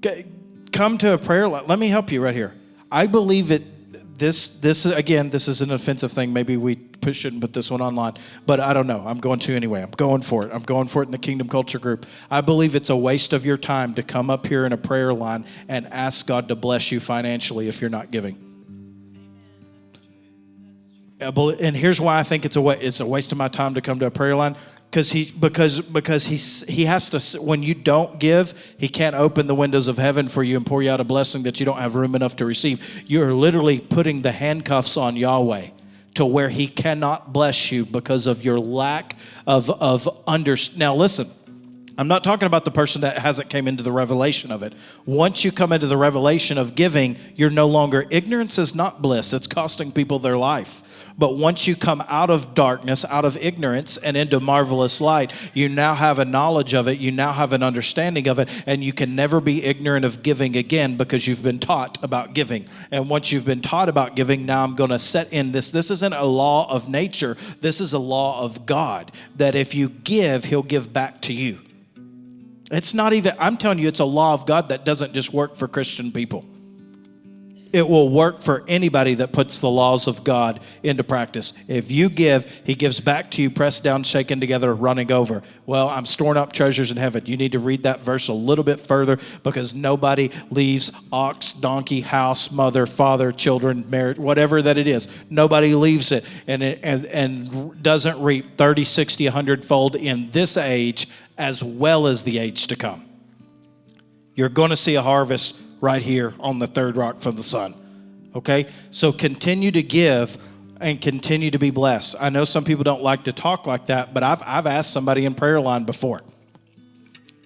to a prayer. Let me help you right here. I believe it. This is an offensive thing. Maybe we shouldn't put this one online, but I don't know. I'm going to anyway. I'm going for it. I'm going for it in the Kingdom Culture group. I believe it's a waste of your time to come up here in a prayer line and ask God to bless you financially if you're not giving. And here's why I think it's a waste of my time to come to a prayer line. Because he has to, when you don't give, he can't open the windows of heaven for you and pour you out a blessing that you don't have room enough to receive. You're literally putting the handcuffs on Yahweh to where he cannot bless you because of your lack of understanding. Now listen, I'm not talking about the person that hasn't came into the revelation of it. Once you come into the revelation of giving, you're no longer, ignorance is not bliss. It's costing people their life. But once you come out of darkness, out of ignorance, and into marvelous light, you now have a knowledge of it, you now have an understanding of it, and you can never be ignorant of giving again because you've been taught about giving. And once you've been taught about giving, now I'm going to set in this. This isn't a law of nature. This is a law of God, that if you give, he'll give back to you. It's not even, I'm telling you, it's a law of God that doesn't just work for Christian people. It will work for anybody that puts the laws of God into practice. If you give, he gives back to you, pressed down, shaken together, running over. Well, I'm storing up treasures in heaven. You need to read that verse a little bit further, because nobody leaves ox, donkey, house, mother, father, children, marriage, whatever that it is. Nobody leaves it and doesn't reap 30, 60, 100-fold in this age as well as the age to come. You're going to see a harvest right here on the third rock from the sun. Okay? So continue to give and continue to be blessed. I know some people don't like to talk like that, but I've asked somebody in prayer line before.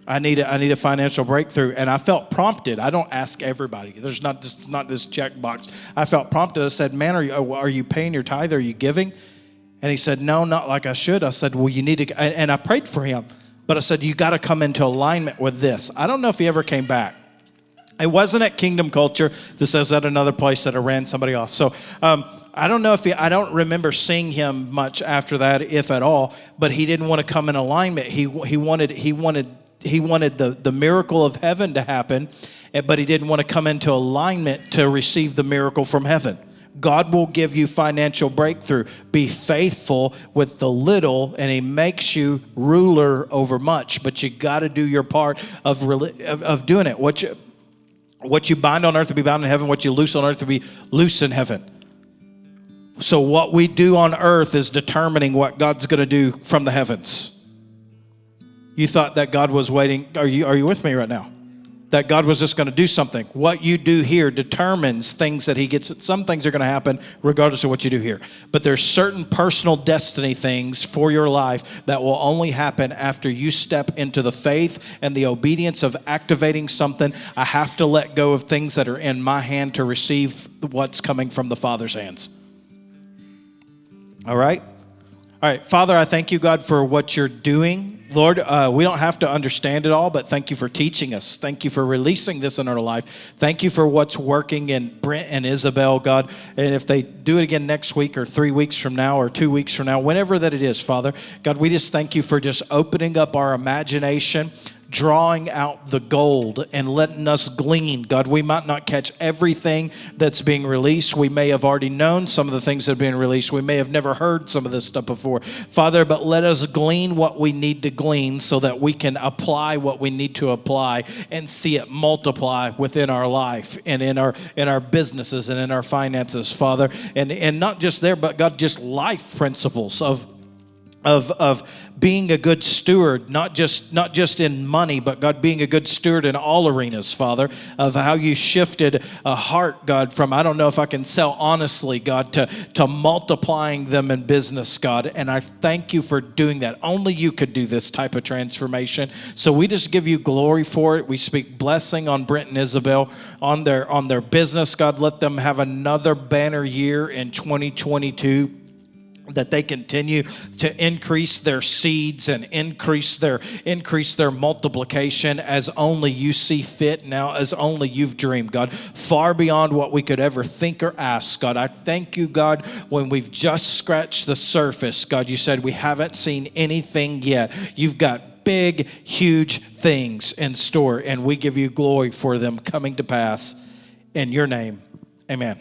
I need a financial breakthrough, and I felt prompted. I don't ask everybody. There's not this check box. I felt prompted. I said, "Man, are you paying your tithe? Are you giving?" And he said, "No, not like I should." I said, "Well, you need to," and I prayed for him. But I said, "You got to come into alignment with this." I don't know if he ever came back. It wasn't at Kingdom Culture. This is at another place that I ran somebody off. So I don't know if I don't remember seeing him much after that, if at all. But he didn't want to come in alignment. He wanted the miracle of heaven to happen, but he didn't want to come into alignment to receive the miracle from heaven. God will give you financial breakthrough. Be faithful with the little, and he makes you ruler over much. But you got to do your part of doing it. What you bind on earth will be bound in heaven. What you loose on earth will be loose in heaven. So what we do on earth is determining what God's going to do from the heavens. You thought that God was waiting. Are you with me right now? That God was just going to do something. What you do here determines things that he gets. Some things are going to happen regardless of what you do here. But there's certain personal destiny things for your life that will only happen after you step into the faith and the obedience of activating something. I have to let go of things that are in my hand to receive what's coming from the Father's hands. All right? All right, Father, I thank you, God, for what you're doing. Lord, we don't have to understand it all, but thank you for teaching us. Thank you for releasing this in our life. Thank you for what's working in Brent and Isabel, God. And if they do it again next week or 3 weeks from now or 2 weeks from now, whenever that it is, Father, God, we just thank you for just opening up our imagination, drawing out the gold and letting us glean. God, we might not catch everything that's being released. We may have already known some of the things that have been released. We may have never heard some of this stuff before. Father, but let us glean what we need to glean so that we can apply what we need to apply and see it multiply within our life and in our businesses and in our finances, Father. And not just there, but God, just life principles of being a good steward, not just in money, but God, being a good steward in all arenas, Father, of how you shifted a heart, God, from I don't know if I can sell honestly, God, to multiplying them in business, God. And I thank you for doing that. Only you could do this type of transformation. So we just give you glory for it. We speak blessing on Brent and Isabel, on their business, God. Let them have another banner year in 2022. That they continue to increase their seeds and increase their multiplication as only you see fit now, as only you've dreamed, God, far beyond what we could ever think or ask, God. I thank you, God, when we've just scratched the surface, God, you said we haven't seen anything yet. You've got big, huge things in store, and we give you glory for them coming to pass. In your name, amen.